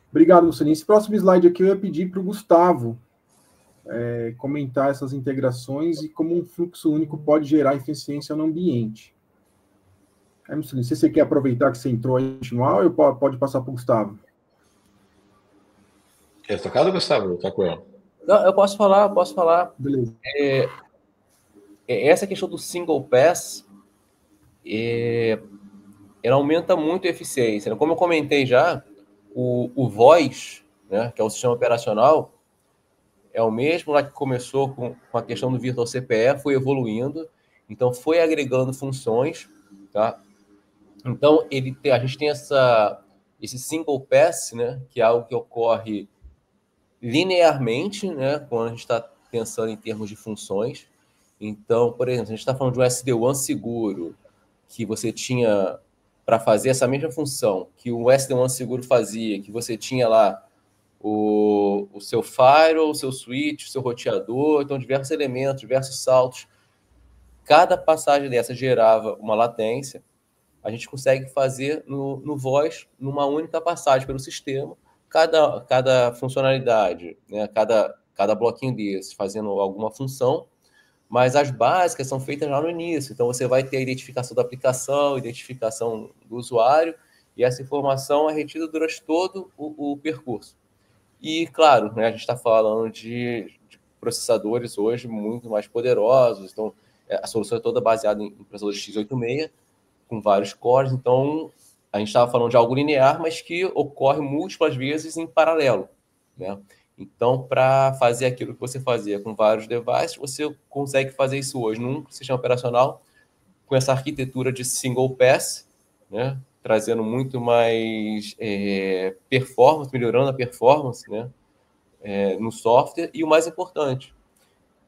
Obrigado, Luciano. Esse próximo slide aqui eu ia pedir para o Gustavo comentar essas integrações e como um fluxo único pode gerar eficiência no ambiente. Luciano, se você quer aproveitar que você entrou aí e continuar, ou pode passar para o Gustavo? Quer tocar, Gustavo? Tá com ele. Não, eu posso falar. Beleza. Essa questão do single pass, ela aumenta muito a eficiência. Como eu comentei já, o voice, né, que é o sistema operacional, é o mesmo lá que começou com a questão do Virtual CPE, foi evoluindo, então foi agregando funções, tá? Então, a gente tem esse single pass, né, que é algo que ocorre linearmente, né, quando a gente está pensando em termos de funções. Então, por exemplo, a gente está falando de um SD-WAN seguro, que você tinha para fazer essa mesma função que o SD-WAN seguro fazia, que você tinha lá o seu firewall, o seu switch, o seu roteador, então diversos elementos, diversos saltos. Cada passagem dessa gerava uma latência. A gente consegue fazer no voice, numa única passagem pelo sistema, cada funcionalidade, né, cada bloquinho desses fazendo alguma função, mas as básicas são feitas lá no início. Então, você vai ter a identificação da aplicação, identificação do usuário, e essa informação é retida durante todo o percurso. E, claro, né, a gente está falando de processadores hoje muito mais poderosos, então a solução é toda baseada em processador x86, com vários cores, então a gente estava falando de algo linear, mas que ocorre múltiplas vezes em paralelo, né? Então, para fazer aquilo que você fazia com vários devices, você consegue fazer isso hoje num sistema operacional com essa arquitetura de single pass, né? Trazendo muito mais performance, melhorando a performance, né? No software. E o mais importante,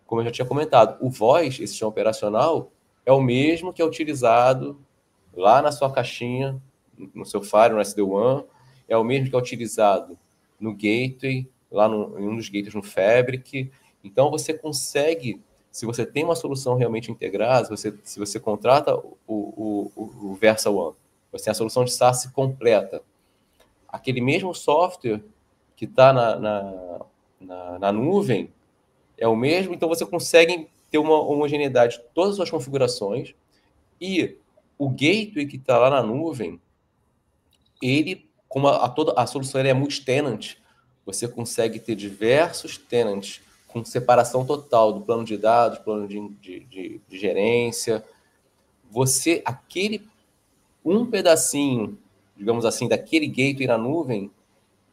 como eu já tinha comentado, o voice, esse sistema operacional, é o mesmo que é utilizado lá na sua caixinha, no seu firewall, no SD-WAN, é o mesmo que é utilizado no gateway, lá em um dos gateways no Fabric. Então, você consegue, se você tem uma solução realmente integrada, se você contrata o VersaOne, você tem a solução de SaaS completa. Aquele mesmo software que está na nuvem é o mesmo, então você consegue ter uma homogeneidade de todas as suas configurações, e o gateway que está lá na nuvem, ele, como a solução é multi-tenant, você consegue ter diversos tenants com separação total do plano de dados, plano de gerência. Um pedacinho, digamos assim, daquele gateway na nuvem,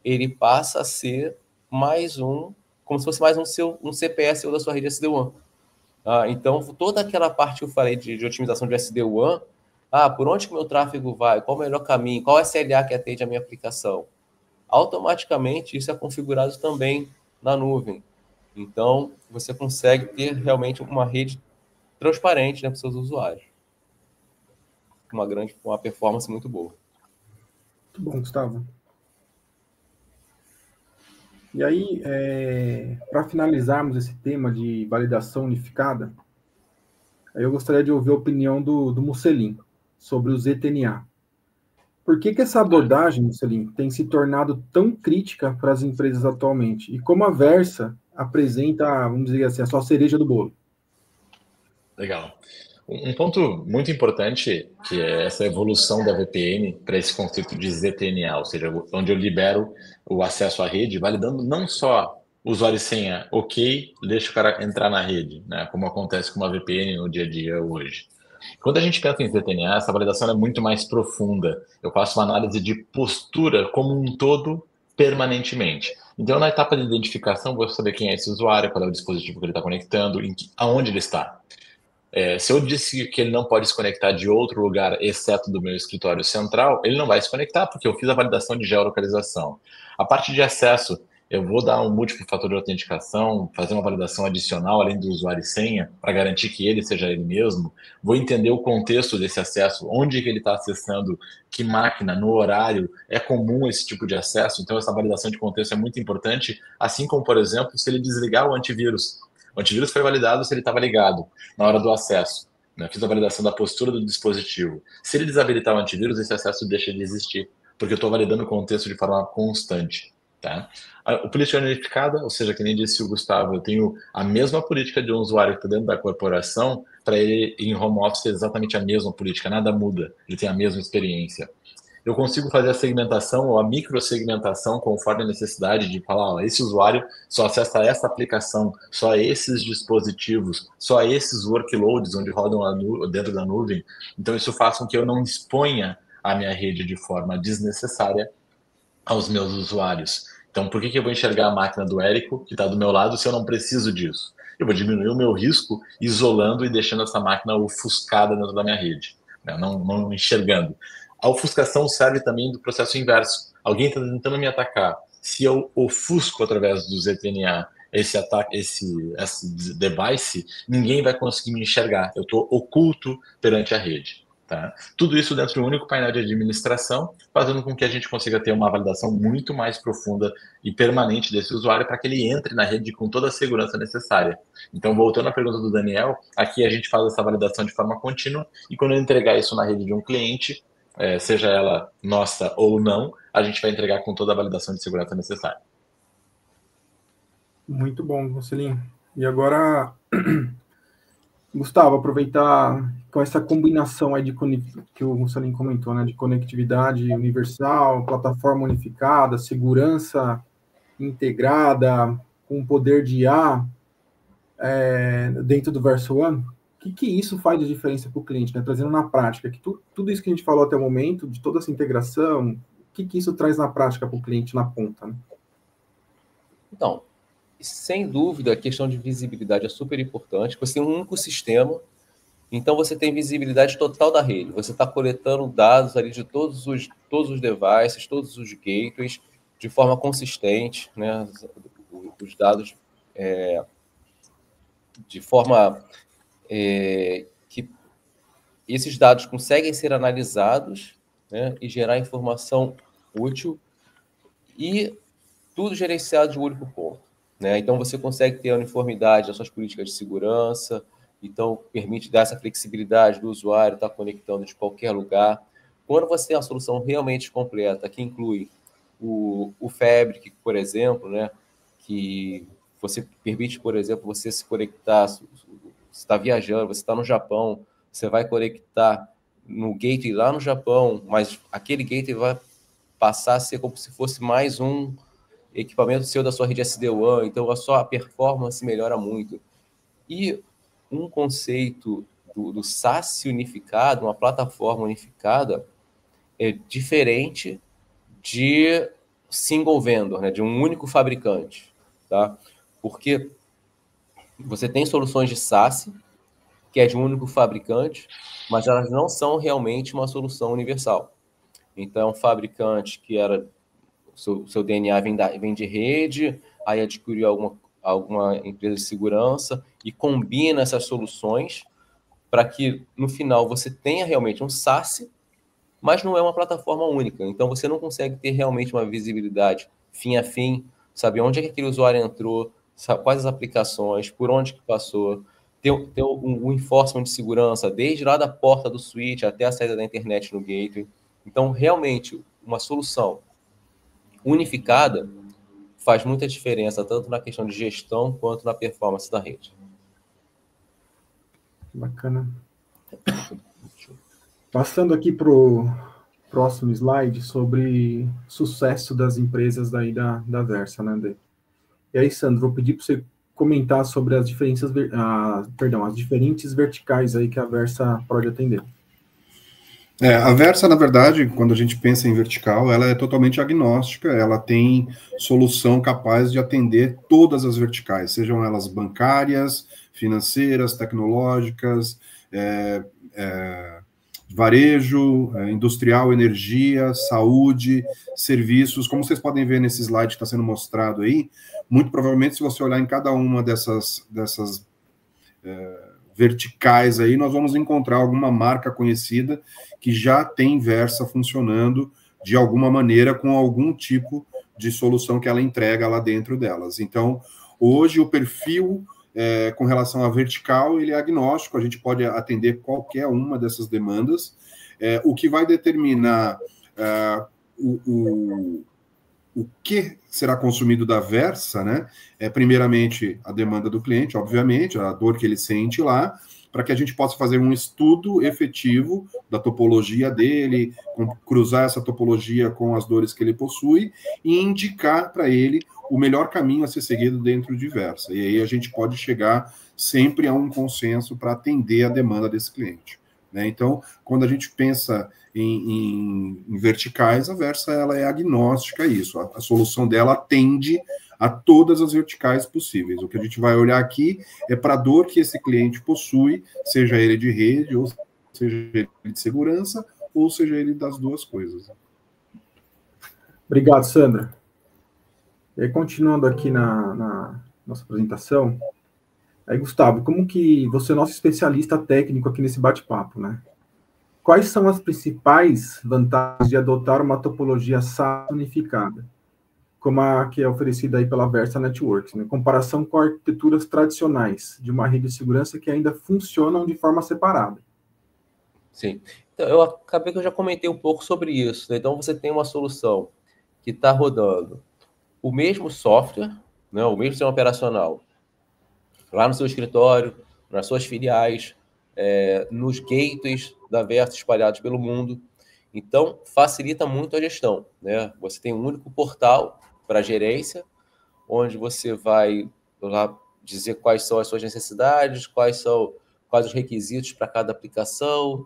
ele passa a ser mais um como se fosse mais um CPS ou da sua rede SD-WAN. Então, toda aquela parte que eu falei de otimização de SD-WAN, por onde que meu tráfego vai, qual o melhor caminho, qual SLA que atende a minha aplicação, automaticamente isso é configurado também na nuvem. Então, você consegue ter realmente uma rede transparente, né, para os seus usuários. Uma performance muito boa. Muito bom, Gustavo. E aí, para finalizarmos esse tema de validação unificada, eu gostaria de ouvir a opinião do Musselin sobre o ZTNA. Por que essa abordagem, Musselin, tem se tornado tão crítica para as empresas atualmente? E como a Versa apresenta, vamos dizer assim, a sua cereja do bolo? Legal. Um ponto muito importante, que é essa evolução da VPN para esse conceito de ZTNA, ou seja, onde eu libero o acesso à rede, validando não só usuário e senha, ok, deixa o cara entrar na rede, né, como acontece com uma VPN no dia a dia hoje. Quando a gente pensa em ZTNA, essa validação é muito mais profunda. Eu faço uma análise de postura como um todo permanentemente. Então, na etapa de identificação, vou saber quem é esse usuário, qual é o dispositivo que ele está conectando, aonde ele está. Se eu disse que ele não pode se conectar de outro lugar, exceto do meu escritório central, ele não vai se conectar, porque eu fiz a validação de geolocalização. A parte de acesso, eu vou dar um múltiplo fator de autenticação, fazer uma validação adicional, além do usuário e senha, para garantir que ele seja ele mesmo. Vou entender o contexto desse acesso, onde que ele está acessando, que máquina, no horário, é comum esse tipo de acesso. Então, essa validação de contexto é muito importante, assim como, por exemplo, se ele desligar o antivírus. O antivírus foi validado se ele estava ligado na hora do acesso. Né? Fiz a validação da postura do dispositivo. Se ele desabilitar o antivírus, esse acesso deixa de existir, porque eu estou validando o contexto de forma constante. Tá? A política unificada, ou seja, que nem disse o Gustavo, eu tenho a mesma política de um usuário que está dentro da corporação, para ele em home office é exatamente a mesma política, nada muda, ele tem a mesma experiência. Eu consigo fazer a segmentação ou a microsegmentação conforme a necessidade de falar, ó, esse usuário só acessa essa aplicação, só esses dispositivos, só esses workloads onde rodam dentro da nuvem. Então, isso faz com que eu não exponha a minha rede de forma desnecessária aos meus usuários. Então, por que eu vou enxergar a máquina do Érico, que está do meu lado, se eu não preciso disso? Eu vou diminuir o meu risco isolando e deixando essa máquina ofuscada dentro da minha rede, né? Não enxergando. A ofuscação serve também do processo inverso. Alguém está tentando me atacar. Se eu ofusco através do ZTNA esse device, ninguém vai conseguir me enxergar. Eu estou oculto perante a rede. Tá? Tudo isso dentro de um único painel de administração, fazendo com que a gente consiga ter uma validação muito mais profunda e permanente desse usuário para que ele entre na rede com toda a segurança necessária. Então, voltando à pergunta do Daniel, aqui a gente faz essa validação de forma contínua e quando eu entregar isso na rede de um cliente, seja ela nossa ou não, a gente vai entregar com toda a validação de segurança necessária. Muito bom, Musselin. E agora, Gustavo, aproveitar com essa combinação aí que o Musselin comentou, né, de conectividade universal, plataforma unificada, segurança integrada, com poder de IA dentro do VersaOne, o que isso faz de diferença para o cliente, né? Trazendo na prática, que tudo isso que a gente falou até o momento, de toda essa integração, o que isso traz na prática para o cliente na ponta, né? Então, sem dúvida, a questão de visibilidade é super importante. Você tem um único sistema, então você tem visibilidade total da rede. Você está coletando dados ali de todos os devices, todos os gateways, de forma consistente, né? Os dados de forma que esses dados conseguem ser analisados, né, e gerar informação útil, e tudo gerenciado de um único ponto, né? Então, você consegue ter a uniformidade das suas políticas de segurança, então permite dar essa flexibilidade do usuário estar conectando de qualquer lugar. Quando você tem a solução realmente completa, que inclui o Fabric, por exemplo, né, que você permite, por exemplo, você se conectar, você está viajando, você está no Japão, você vai conectar no gateway lá no Japão, mas aquele gateway vai passar a ser como se fosse mais um equipamento seu da sua rede SD-WAN, então a sua performance melhora muito. E um conceito do SaaS unificado, uma plataforma unificada, é diferente de single vendor, né, de um único fabricante, tá? Porque você tem soluções de SaaS, que é de um único fabricante, mas elas não são realmente uma solução universal. Então, é um fabricante que era seu DNA vem de rede, aí adquiriu alguma empresa de segurança e combina essas soluções para que, no final, você tenha realmente um SaaS, mas não é uma plataforma única. Então, você não consegue ter realmente uma visibilidade fim a fim, saber onde é que aquele usuário entrou, quais as aplicações, por onde que passou, ter um enforcement de segurança, desde lá da porta do switch até a saída da internet no gateway. Então, realmente, uma solução unificada faz muita diferença, tanto na questão de gestão quanto na performance da rede. Bacana. Passando aqui para o próximo slide sobre sucesso das empresas daí da Versa, né, André? E aí, Sandro, vou pedir para você comentar sobre as diferenças, as diferentes verticais aí que a Versa pode atender. A Versa, na verdade, quando a gente pensa em vertical, ela é totalmente agnóstica, ela tem solução capaz de atender todas as verticais, sejam elas bancárias, financeiras, tecnológicas, varejo, industrial, energia, saúde, serviços. Como vocês podem ver nesse slide que está sendo mostrado aí, muito provavelmente, se você olhar em cada uma dessas verticais aí, nós vamos encontrar alguma marca conhecida que já tem Versa funcionando de alguma maneira com algum tipo de solução que ela entrega lá dentro delas. Então, hoje o perfil com relação à vertical, ele é agnóstico, a gente pode atender qualquer uma dessas demandas. O que vai determinar o que será consumido da Versa, né? Primeiramente, a demanda do cliente, obviamente, a dor que ele sente lá, para que a gente possa fazer um estudo efetivo da topologia dele, cruzar essa topologia com as dores que ele possui e indicar para ele o melhor caminho a ser seguido dentro de Versa. E aí a gente pode chegar sempre a um consenso para atender a demanda desse cliente, né? Então, quando a gente pensa em verticais, a Versa ela é agnóstica a isso. A solução dela atende a todas as verticais possíveis. O que a gente vai olhar aqui é para a dor que esse cliente possui, seja ele de rede, ou seja ele de segurança, ou seja ele das duas coisas. Obrigado, Sandra. E continuando aqui na nossa apresentação, aí, Gustavo, como que você é nosso especialista técnico aqui nesse bate-papo, né? Quais são as principais vantagens de adotar uma topologia SaaS unificada, como a que é oferecida aí pela Versa Networks, né? Em comparação com arquiteturas tradicionais de uma rede de segurança que ainda funcionam de forma separada? Sim. Então, eu já comentei um pouco sobre isso, né? Então, você tem uma solução que está rodando o mesmo software, né? O mesmo sistema operacional, lá no seu escritório, nas suas filiais, nos gateways da Versa espalhados pelo mundo. Então, facilita muito a gestão, né? Você tem um único portal para gerência, onde você vai lá dizer quais são as suas necessidades, quais os requisitos para cada aplicação,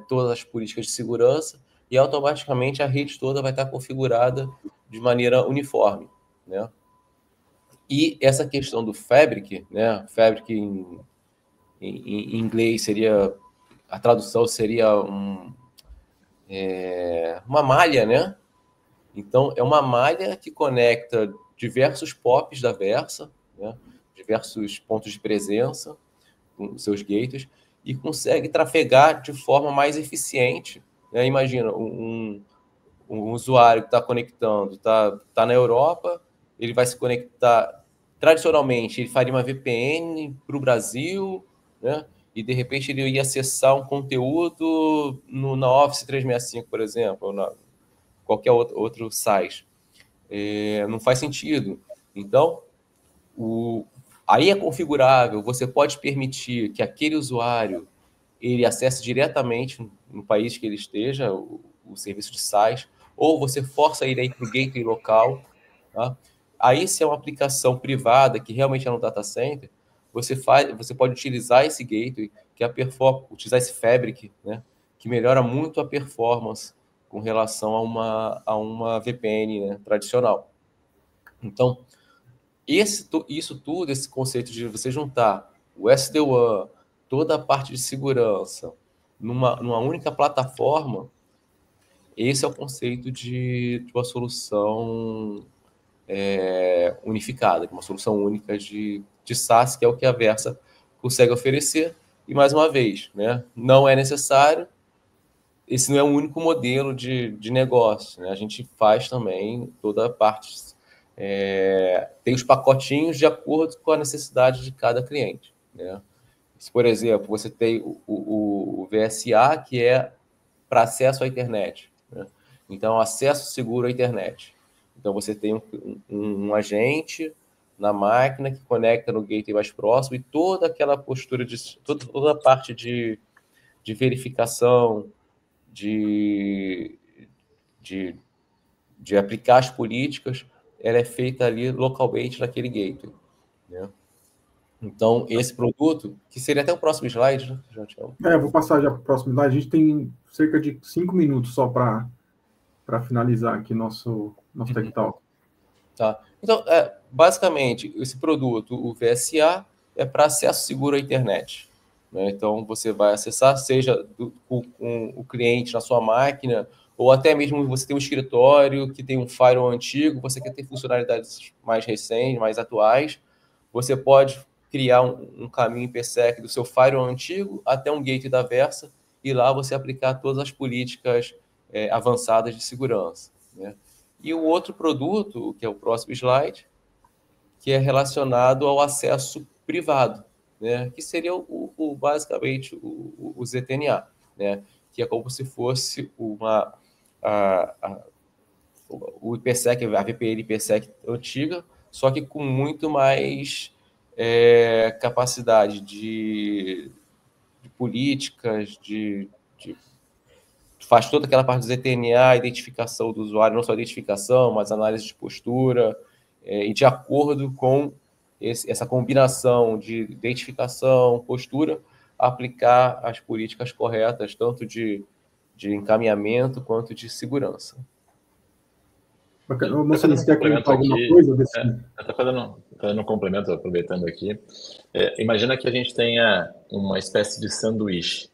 todas as políticas de segurança, e automaticamente a rede toda vai estar configurada de maneira uniforme, né? E essa questão do Fabric, né? Fabric em inglês seria, a tradução seria uma malha, né? Então, é uma malha que conecta diversos POPs da Versa, né? Diversos pontos de presença com seus gateways, e consegue trafegar de forma mais eficiente, né? Imagina, um usuário que está conectando, tá na Europa, ele vai se conectar, tradicionalmente, ele faria uma VPN para o Brasil, né? E, de repente, ele ia acessar um conteúdo na Office 365, por exemplo, ou na qualquer outro site. Não faz sentido. Então, aí é configurável, você pode permitir que aquele usuário ele acesse diretamente no país que ele esteja o serviço de SaaS, ou você força ele aí para o gateway local, tá? Aí, se é uma aplicação privada que realmente é no data center, você pode utilizar esse gateway, utilizar esse Fabric, né, que melhora muito a performance com relação a uma VPN, né, tradicional. Então, Isso tudo, esse conceito de você juntar o SD-WAN, toda a parte de segurança, numa única plataforma, esse é o conceito de uma solução unificada, uma solução única de SaaS, que é o que a Versa consegue oferecer. E, mais uma vez, né, não é necessário, esse não é o único modelo de negócio, né? A gente faz também toda a parte, tem os pacotinhos de acordo com a necessidade de cada cliente, né? Se, por exemplo, você tem o VSA, que é para acesso à internet, né? Então, acesso seguro à internet. Então, você tem um agente na máquina que conecta no gateway mais próximo e toda aquela postura, toda a parte de verificação, de aplicar as políticas, ela é feita ali localmente naquele gateway, né? Então, esse produto, que seria até o próximo slide, né? Vou passar já para o próximo slide. A gente tem cerca de 5 minutos só para finalizar aqui nosso Tech Talk. Tá. Então, basicamente, esse produto, o VSA, é para acesso seguro à internet, né? Então, você vai acessar, seja com o cliente na sua máquina, ou até mesmo você tem um escritório que tem um firewall antigo, você quer ter funcionalidades mais recentes, mais atuais, você pode criar um caminho IPsec do seu firewall antigo até um gateway da Versa, e lá você aplicar todas as políticas avançadas de segurança, né? E o outro produto, que é o próximo slide, que é relacionado ao acesso privado, né? Que seria basicamente o ZTNA, né? Que é como se fosse o IPsec, a VPN IPsec antiga, só que com muito mais capacidade de políticas, faz toda aquela parte do ZTNA, identificação do usuário, não só identificação, mas análise de postura, e de acordo com essa combinação de identificação, postura, aplicar as políticas corretas, tanto de encaminhamento quanto de segurança. Bacana. Você quer comentar alguma coisa desse? Estou fazendo um complemento, aproveitando aqui. Imagina que a gente tenha uma espécie de sanduíche,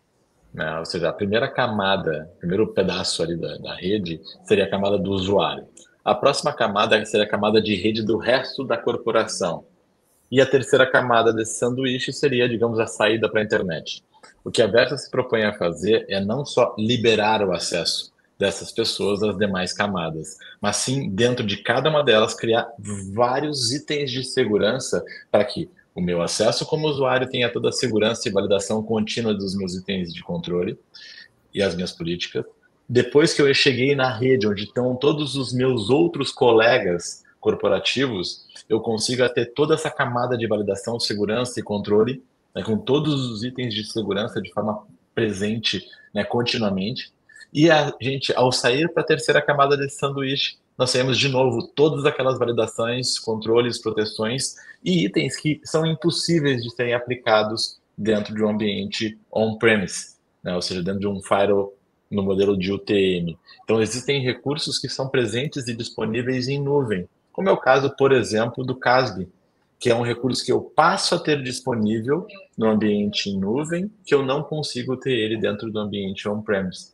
né? Ou seja, a primeira camada, o primeiro pedaço ali da rede seria a camada do usuário. A próxima camada seria a camada de rede do resto da corporação. E a terceira camada desse sanduíche seria, digamos, a saída para a internet. O que a Versa se propõe a fazer é não só liberar o acesso dessas pessoas às demais camadas, mas sim, dentro de cada uma delas, criar vários itens de segurança para que o meu acesso como usuário tenha toda a segurança e validação contínua dos meus itens de controle e as minhas políticas. Depois que eu cheguei na rede, onde estão todos os meus outros colegas corporativos, eu consigo ter toda essa camada de validação, segurança e controle, né, com todos os itens de segurança de forma presente, né, continuamente. E a gente, ao sair para a terceira camada desse sanduíche, nós temos de novo todas aquelas validações, controles, proteções e itens que são impossíveis de serem aplicados dentro de um ambiente on-premise, né? Ou seja, dentro de um firewall no modelo de UTM. Então, existem recursos que são presentes e disponíveis em nuvem, como é o caso, por exemplo, do CASB, que é um recurso que eu passo a ter disponível no ambiente em nuvem, que eu não consigo ter ele dentro do ambiente on-premise,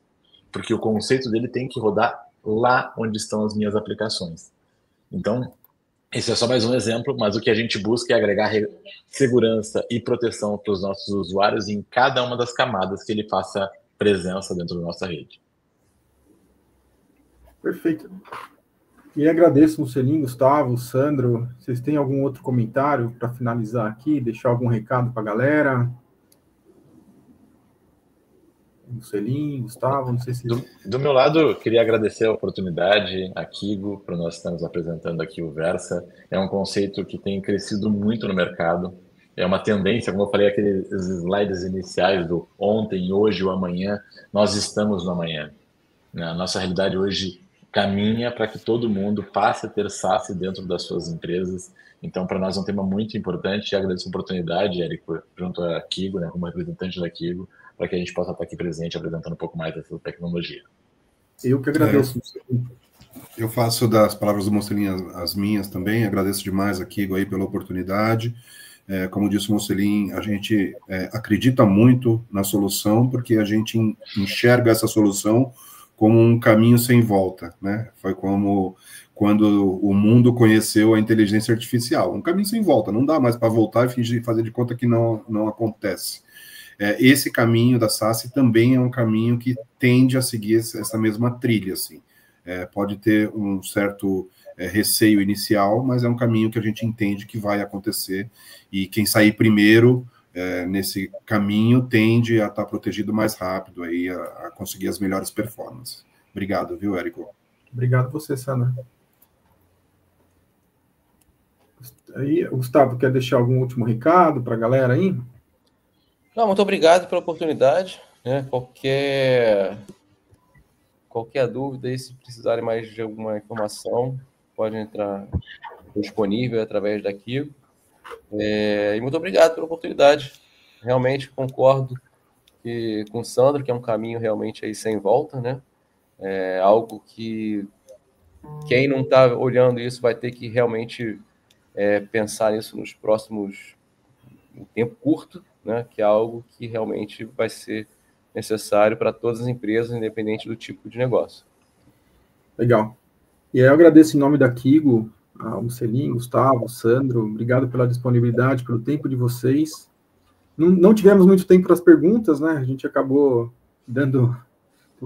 porque o conceito dele tem que rodar lá onde estão as minhas aplicações. Então, esse é só mais um exemplo, mas o que a gente busca é agregar segurança e proteção para os nossos usuários em cada uma das camadas que ele faça presença dentro da nossa rede. Perfeito. E agradeço, Mussolini, Gustavo, Sandro. Vocês têm algum outro comentário para finalizar aqui? Deixar algum recado para a galera? Mussolini, Gustavo, não sei se... Do meu lado, eu queria agradecer a oportunidade, a Kigo, para nós estarmos apresentando aqui o Versa. É um conceito que tem crescido muito no mercado. É uma tendência, como eu falei, aqueles slides iniciais do ontem, hoje ou amanhã, nós estamos no amanhã. A nossa realidade hoje caminha para que todo mundo passe a ter SaaS dentro das suas empresas. Então, para nós é um tema muito importante e agradeço a oportunidade, Érico, junto à Kigo, né, como representante da Kigo, para que a gente possa estar aqui presente apresentando um pouco mais dessa tecnologia. Eu que agradeço. Eu faço das palavras do Mocelin as minhas também, agradeço demais aqui aí pela oportunidade. Como disse o Mocelin, a gente acredita muito na solução, porque a gente enxerga essa solução como um caminho sem volta, né? Foi como quando o mundo conheceu a inteligência artificial, um caminho sem volta, não dá mais para voltar e fingir, fazer de conta que não acontece. Esse caminho da SASE também é um caminho que tende a seguir essa mesma trilha, assim. Pode ter um certo receio inicial, mas é um caminho que a gente entende que vai acontecer, e quem sair primeiro nesse caminho tende a estar protegido mais rápido, aí, a conseguir as melhores performances. Obrigado, viu, Érico? Obrigado a você, Sana. Aí, Gustavo, quer deixar algum último recado para a galera aí? Não, muito obrigado pela oportunidade, né? Qualquer dúvida aí, se precisarem mais de alguma informação, pode entrar disponível através daqui. E muito obrigado pela oportunidade. Realmente concordo com o Sandro, que é um caminho realmente aí sem volta, né? É algo que quem não está olhando isso vai ter que realmente pensar nisso nos próximos, em tempo curto, né? Que é algo que realmente vai ser necessário para todas as empresas, independente do tipo de negócio. Legal. E aí eu agradeço em nome da Kigo, ao Mocelin, Gustavo, Sandro, obrigado pela disponibilidade, pelo tempo de vocês. Não tivemos muito tempo para as perguntas, né? A gente acabou dando...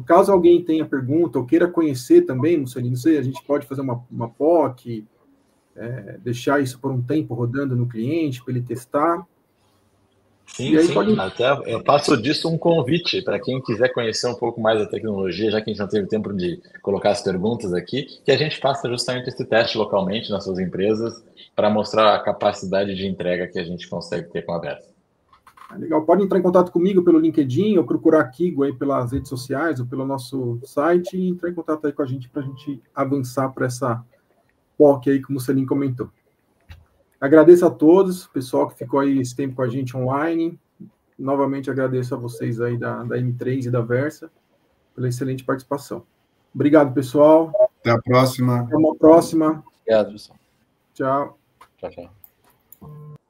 Caso alguém tenha pergunta ou queira conhecer também, Mocelin, não sei, a gente pode fazer uma POC, deixar isso por um tempo rodando no cliente, para ele testar. Sim, sim. Até eu faço disso um convite para quem quiser conhecer um pouco mais da tecnologia, já que a gente não teve tempo de colocar as perguntas aqui, que a gente faça justamente esse teste localmente nas suas empresas para mostrar a capacidade de entrega que a gente consegue ter com a Versa. Legal, pode entrar em contato comigo pelo LinkedIn ou procurar a Kigo aí pelas redes sociais ou pelo nosso site e entrar em contato aí com a gente para a gente avançar para essa POC aí, como o Mocelin comentou. Agradeço a todos, pessoal que ficou aí esse tempo com a gente online. Novamente agradeço a vocês aí da M3 e da Versa pela excelente participação. Obrigado, pessoal. Até a próxima. Até uma próxima. Obrigado, pessoal. Tchau. Tchau, tchau.